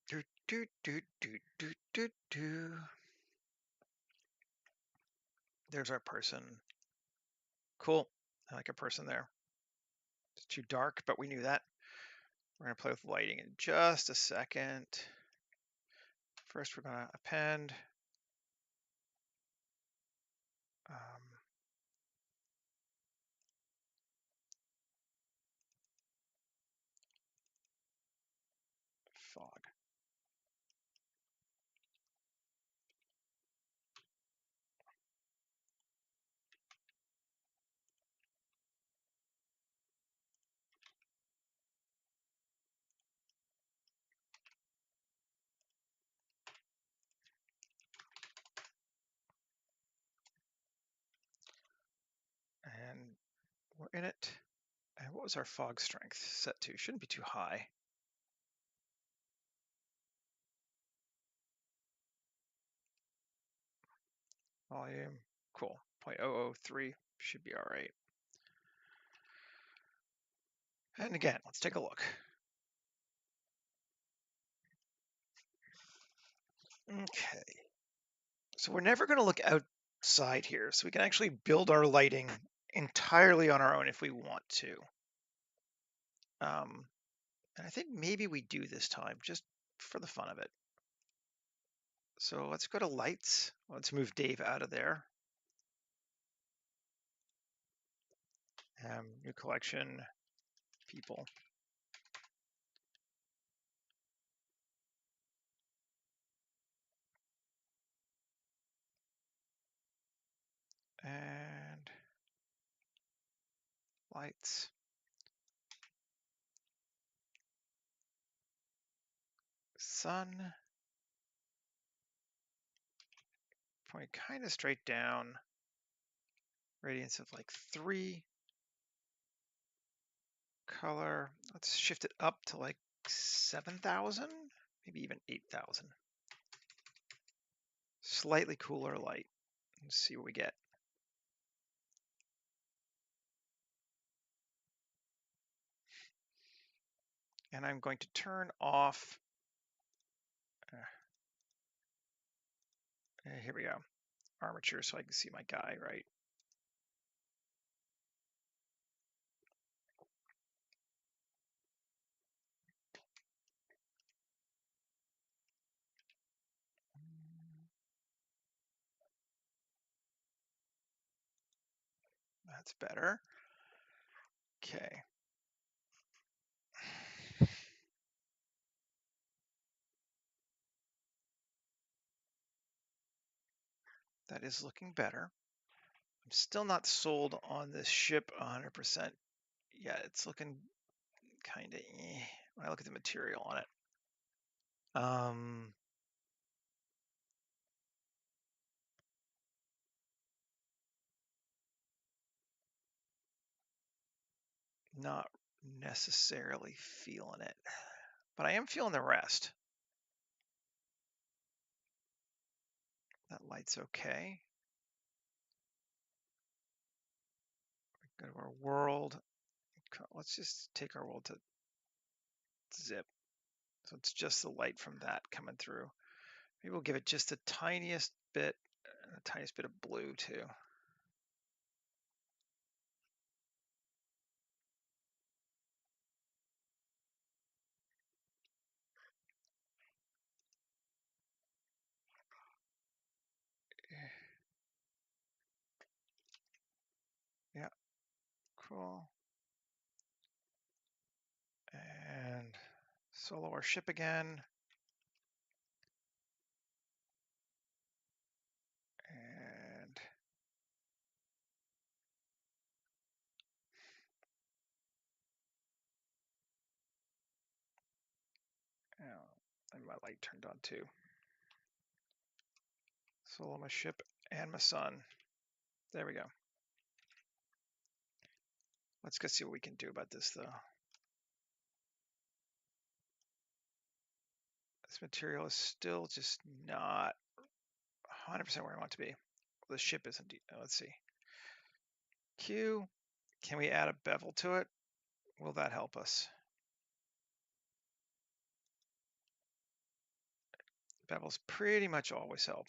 Do, do, do, do, do, do, do. There's our person. Cool. I like a person there. It's too dark, but we knew that. We're going to play with lighting in just a second. First, we're going to append fog. And we're in it. And what was our fog strength set to? Shouldn't be too high. Volume, cool. 0.003 should be all right. And again, let's take a look. Okay. So we're never going to look outside here. So we can actually build our lighting entirely on our own if we want to. And I think maybe we do this time just for the fun of it. So let's go to lights. Let's move Dave out of there. New collection, people. And lights. Sun. Point kind of straight down. Radiance of like 3. Color. Let's shift it up to like 7,000, maybe even 8,000. Slightly cooler light. Let's see what we get. And I'm going to turn off. Here we go. Armature, so I can see my guy, right? That's better. Okay. That is looking better. I'm still not sold on this ship 100% yet. It's looking kind of when I look at the material on it. Not necessarily feeling it, but I am feeling the rest. That light's okay. Go to our world. Let's just take our world to zip. So it's just the light from that coming through. Maybe we'll give it just the tiniest bit of blue too. Yeah, cool. And solo our ship again. And and my light turned on too. Solo my ship and my sun. There we go. Let's go see what we can do about this though. This material is still just not 100% where I want it to be. The ship isn't. Let's see. Q. Can we add a bevel to it? Will that help us? Bevels pretty much always help.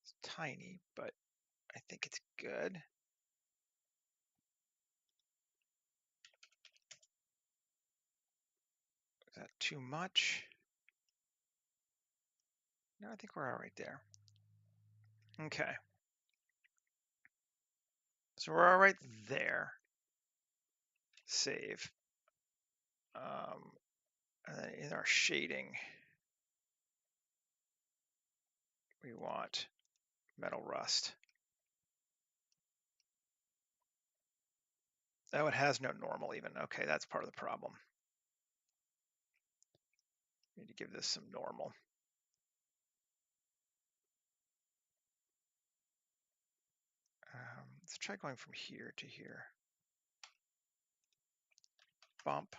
It's tiny, but I think it's good. Is that too much? No, I think we're all right there. Okay. So we're all right there. Save. And then in our shading, we want metal rust. Oh, it has no normal even. Okay, that's part of the problem. We need to give this some normal. Let's try going from here to here. Bump.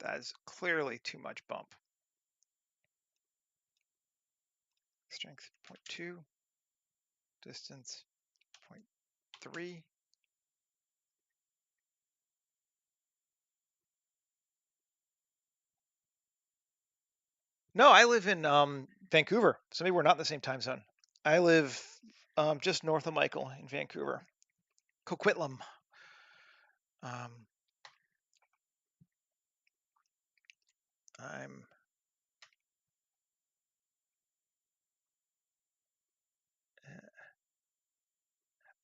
That is clearly too much bump. Strength 0.2. Distance 0.3. No, I live in Vancouver, so maybe we're not in the same time zone. I live just north of Michael in Vancouver, Coquitlam. I'm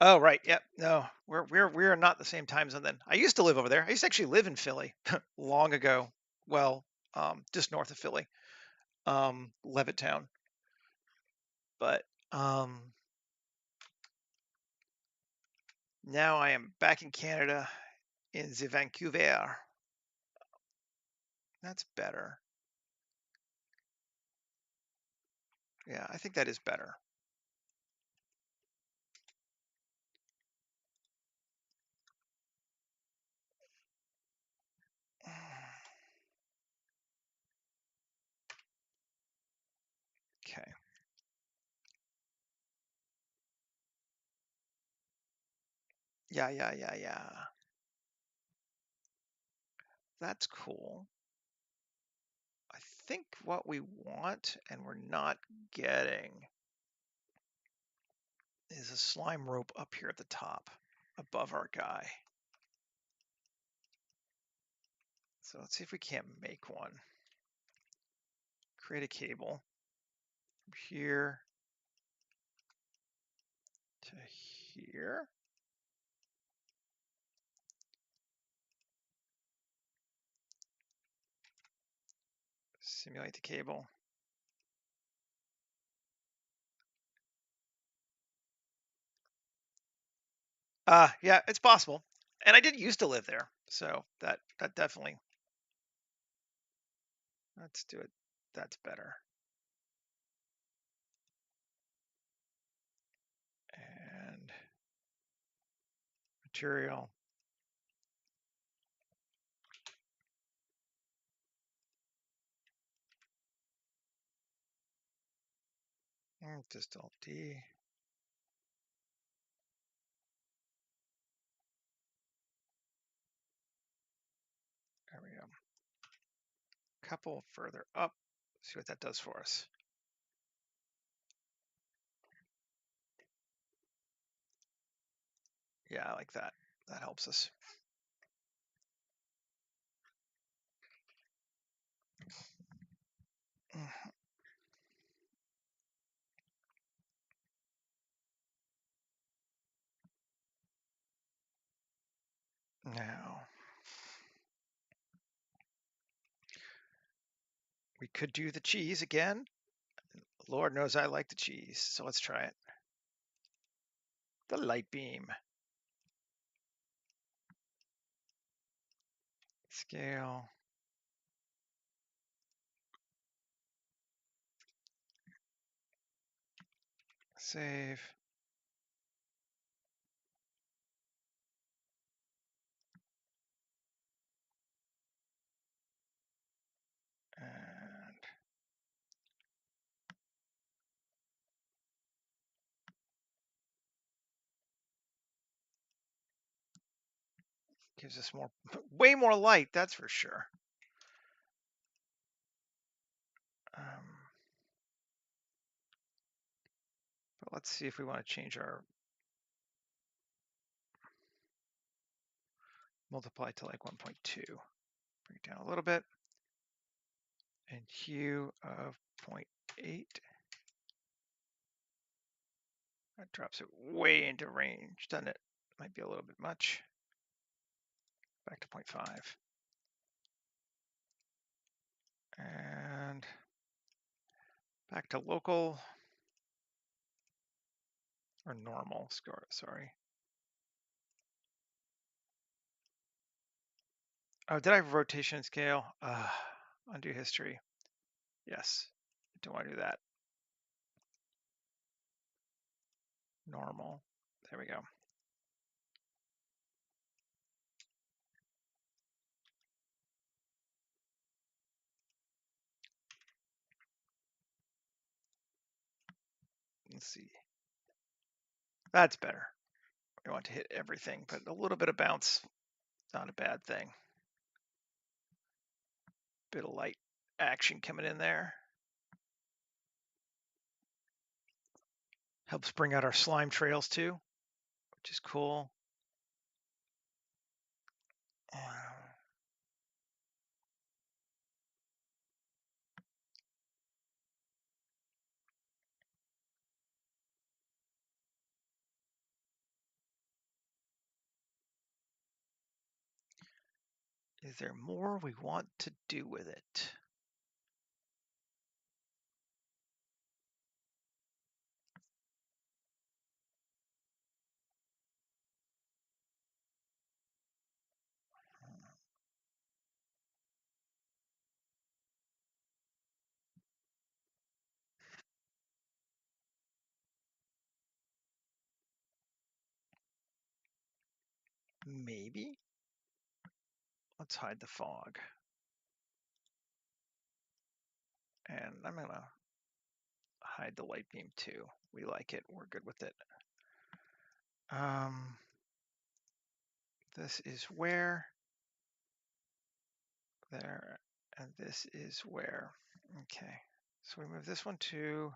Oh, right. Yep. No, we're not the same time zone then. I used to live over there. I used to actually live in Philly long ago. Well, just north of Philly, Levittown. But now I am back in Canada in the Vancouver. That's better. Yeah, I think that is better. Okay. Yeah. That's cool. I think what we want and we're not getting is a slime rope up here at the top above our guy. So let's see if we can't make one. Create a cable from here to here. Simulate the cable. Yeah, it's possible. And I did used to live there, so that definitely. Let's do it. That's better. And material. Just Alt D. There we go. Couple further up. See what that does for us. Yeah, I like that. That helps us. Now, we could do the cheese again. Lord knows I like the cheese, so let's try it. The light beam. Scale. Save. And gives us way more light, that's for sure. But let's see if we want to change our multiply to like 1.2. Bring it down a little bit. And hue of 0.8. That drops it way into range, doesn't it? Might be a little bit much. Back to 0.5. And back to local, or normal, sorry. Oh, did I have rotation scale? Undo history. Yes, I don't want to do that. Normal, there we go. Let's see. That's better. We want to hit everything, but a little bit of bounce, not a bad thing. Bit of light action coming in there. Helps bring out our slime trails too, which is cool. Is there more we want to do with it? Maybe. Let's hide the fog. And I'm going to hide the light beam too. We like it. We're good with it. This is where. There. And this is where. Okay. So we move this one to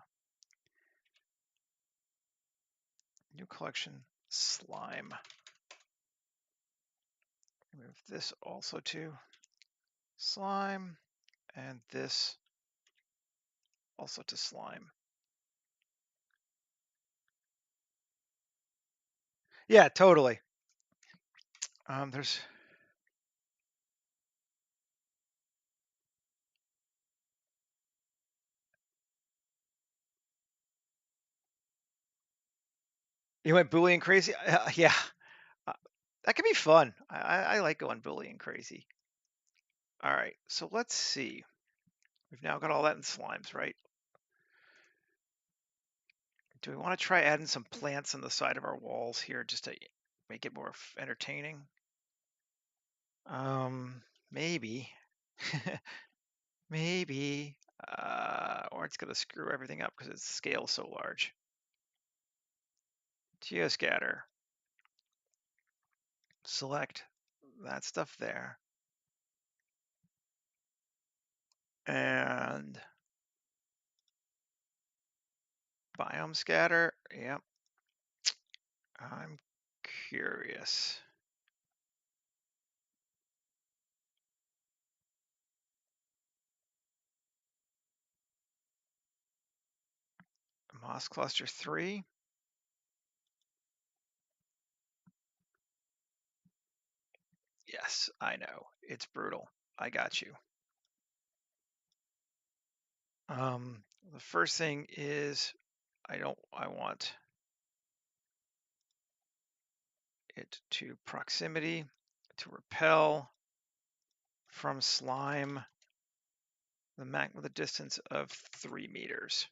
new collection, slime. We move this also to slime. And this also to slime. Yeah, totally. You went Boolean crazy? Yeah. That can be fun. I like going Boolean crazy. All right, so let's see. We've now got all that in slimes, right? Do we want to try adding some plants on the side of our walls here just to make it more entertaining? Maybe. Maybe. Or it's going to screw everything up because its scale is so large. Geoscatter. Select that stuff there. And biome scatter. Yep. I'm curious. Moss cluster 3. Yes, I know. It's brutal. I got you. The first thing is I want it to proximity to repel from slime with a distance of 3 meters.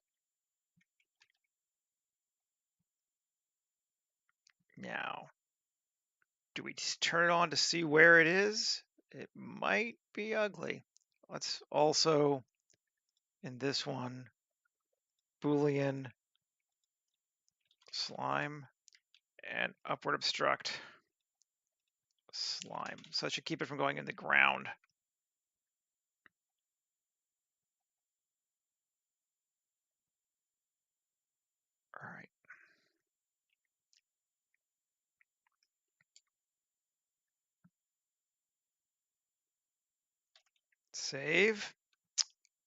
Now, do we just turn it on to see where it is? It might be ugly. Let's also, in this one, Boolean slime and upward obstruct slime. So that should keep it from going in the ground. All right. Save.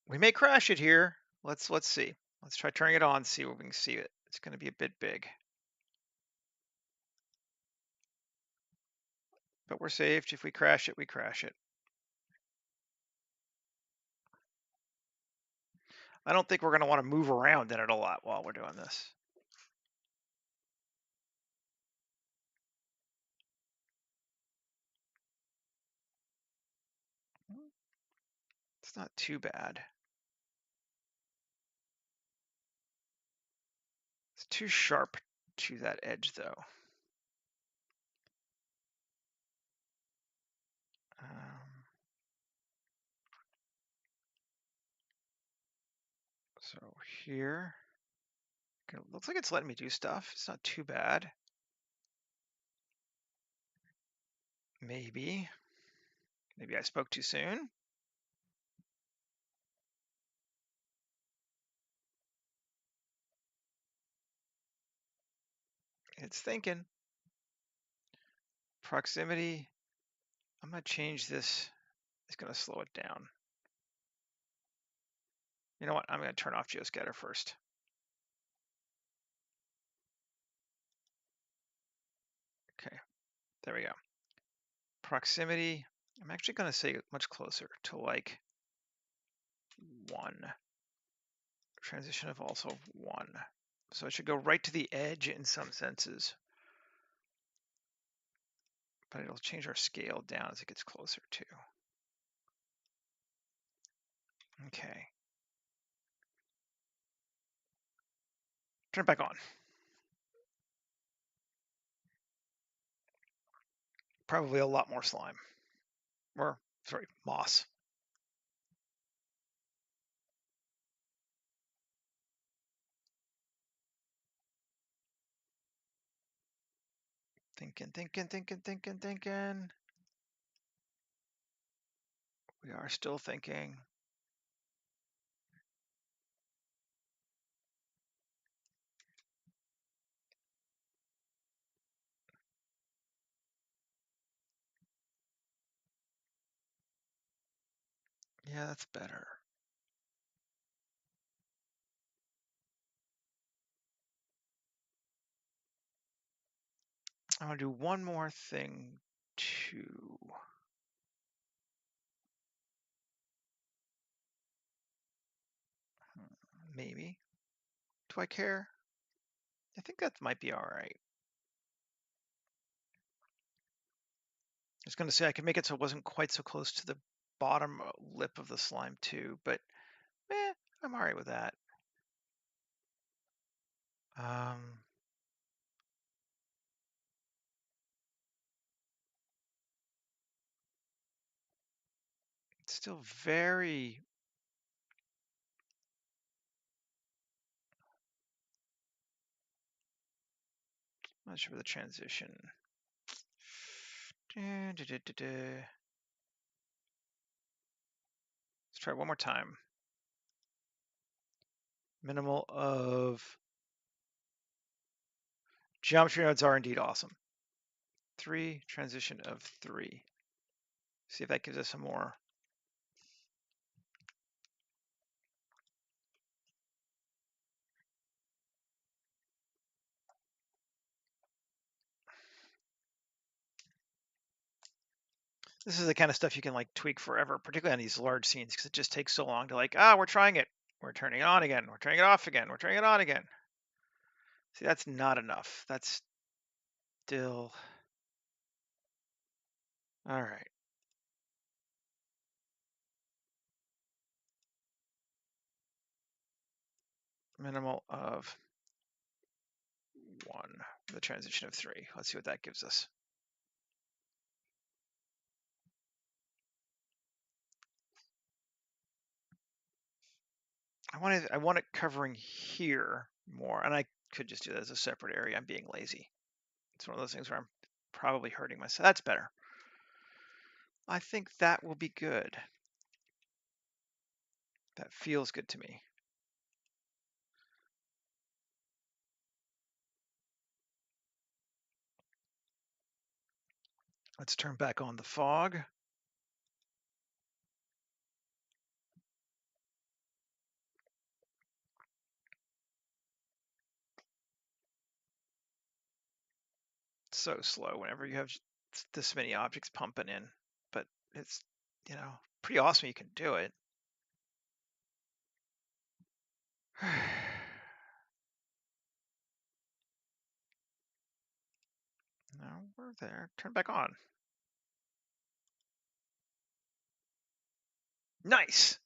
We may crash it here. Let's see. Let's try turning it on, see what we can see it. It's going to be a bit big. But we're saved. If we crash it, we crash it. I don't think we're going to want to move around in it a lot while we're doing this. It's not too bad. It's too sharp to that edge, though. So here, it looks like it's letting me do stuff. It's not too bad. Maybe I spoke too soon. It's thinking. Proximity. I'm going to change this. It's going to slow it down. You know what? I'm going to turn off geoscatter first. Okay, there we go. Proximity. I'm actually going to say much closer to like 1. Transition of also 1. So it should go right to the edge in some senses. But it'll change our scale down as it gets closer too. Okay. Turn it back on. Probably a lot more slime. Or, sorry, moss. Thinking. We are still thinking. Yeah, that's better. I want to do one more thing too. Maybe. Do I care? I think that might be all right. I was going to say I could make it so it wasn't quite so close to the bottom lip of the slime too, but I'm all right with that. It's still very. I'm not sure of the transition. Let's try one more time. Minimal of geometry nodes are indeed awesome. 3, transition of 3. See if that gives us some more. This is the kind of stuff you can like tweak forever, particularly on these large scenes, because it just takes so long to like, we're trying it. We're turning it on again. We're turning it off again. We're turning it on again. See, that's not enough. That's still. All right. Minimal of 1. the transition of 3. Let's see what that gives us. I want it covering here more, and I could just do that as a separate area. I'm being lazy. It's one of those things where I'm probably hurting myself. That's better. I think that will be good. That feels good to me. Let's turn back on the fog. It's so slow whenever you have this many objects pumping in, but it's, pretty awesome you can do it. No, we're there. Turn back on. Nice.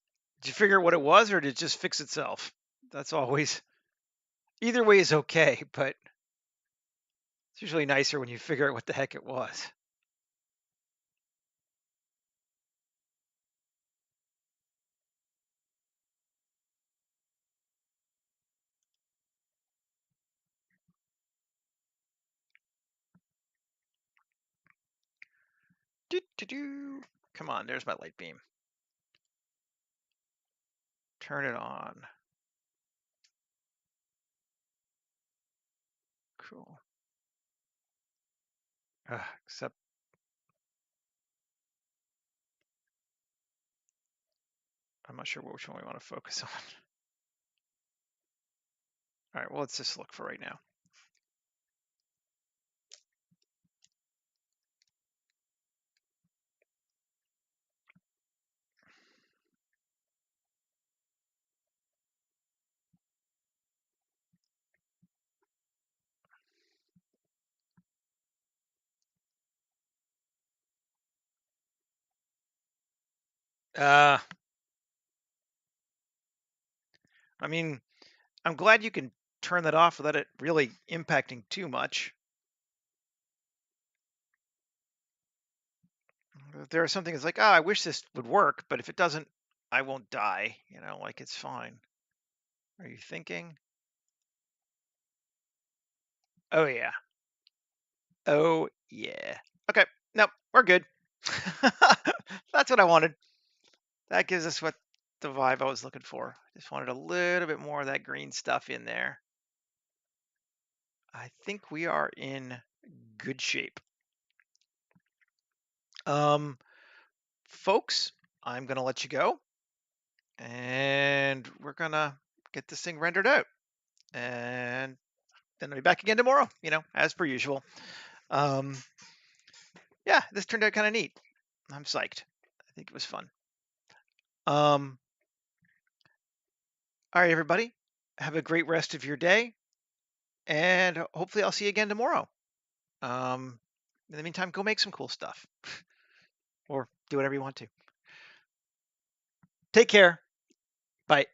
Did you figure out what it was, or did it just fix itself? That's always, either way is okay, but it's usually nicer when you figure out what the heck it was. Do. Come on, there's my light beam. Turn it on. Cool. Except I'm not sure which one we want to focus on. All right, well, let's just look for right now. I mean, I'm glad you can turn that off without it really impacting too much. There are some things like, oh, I wish this would work, but if it doesn't, I won't die. Like it's fine. Are you thinking? Oh, yeah. Oh, yeah. Okay. Nope, we're good. That's what I wanted. That gives us what the vibe I was looking for. Just wanted a little bit more of that green stuff in there. I think we are in good shape. Folks, I'm going to let you go, and we're going to get this thing rendered out. And then I'll be back again tomorrow, as per usual. Yeah, this turned out kind of neat. I'm psyched. I think it was fun. All right, everybody. Have a great rest of your day, and hopefully I'll see you again tomorrow. In the meantime, go make some cool stuff or do whatever you want to. Take care. Bye.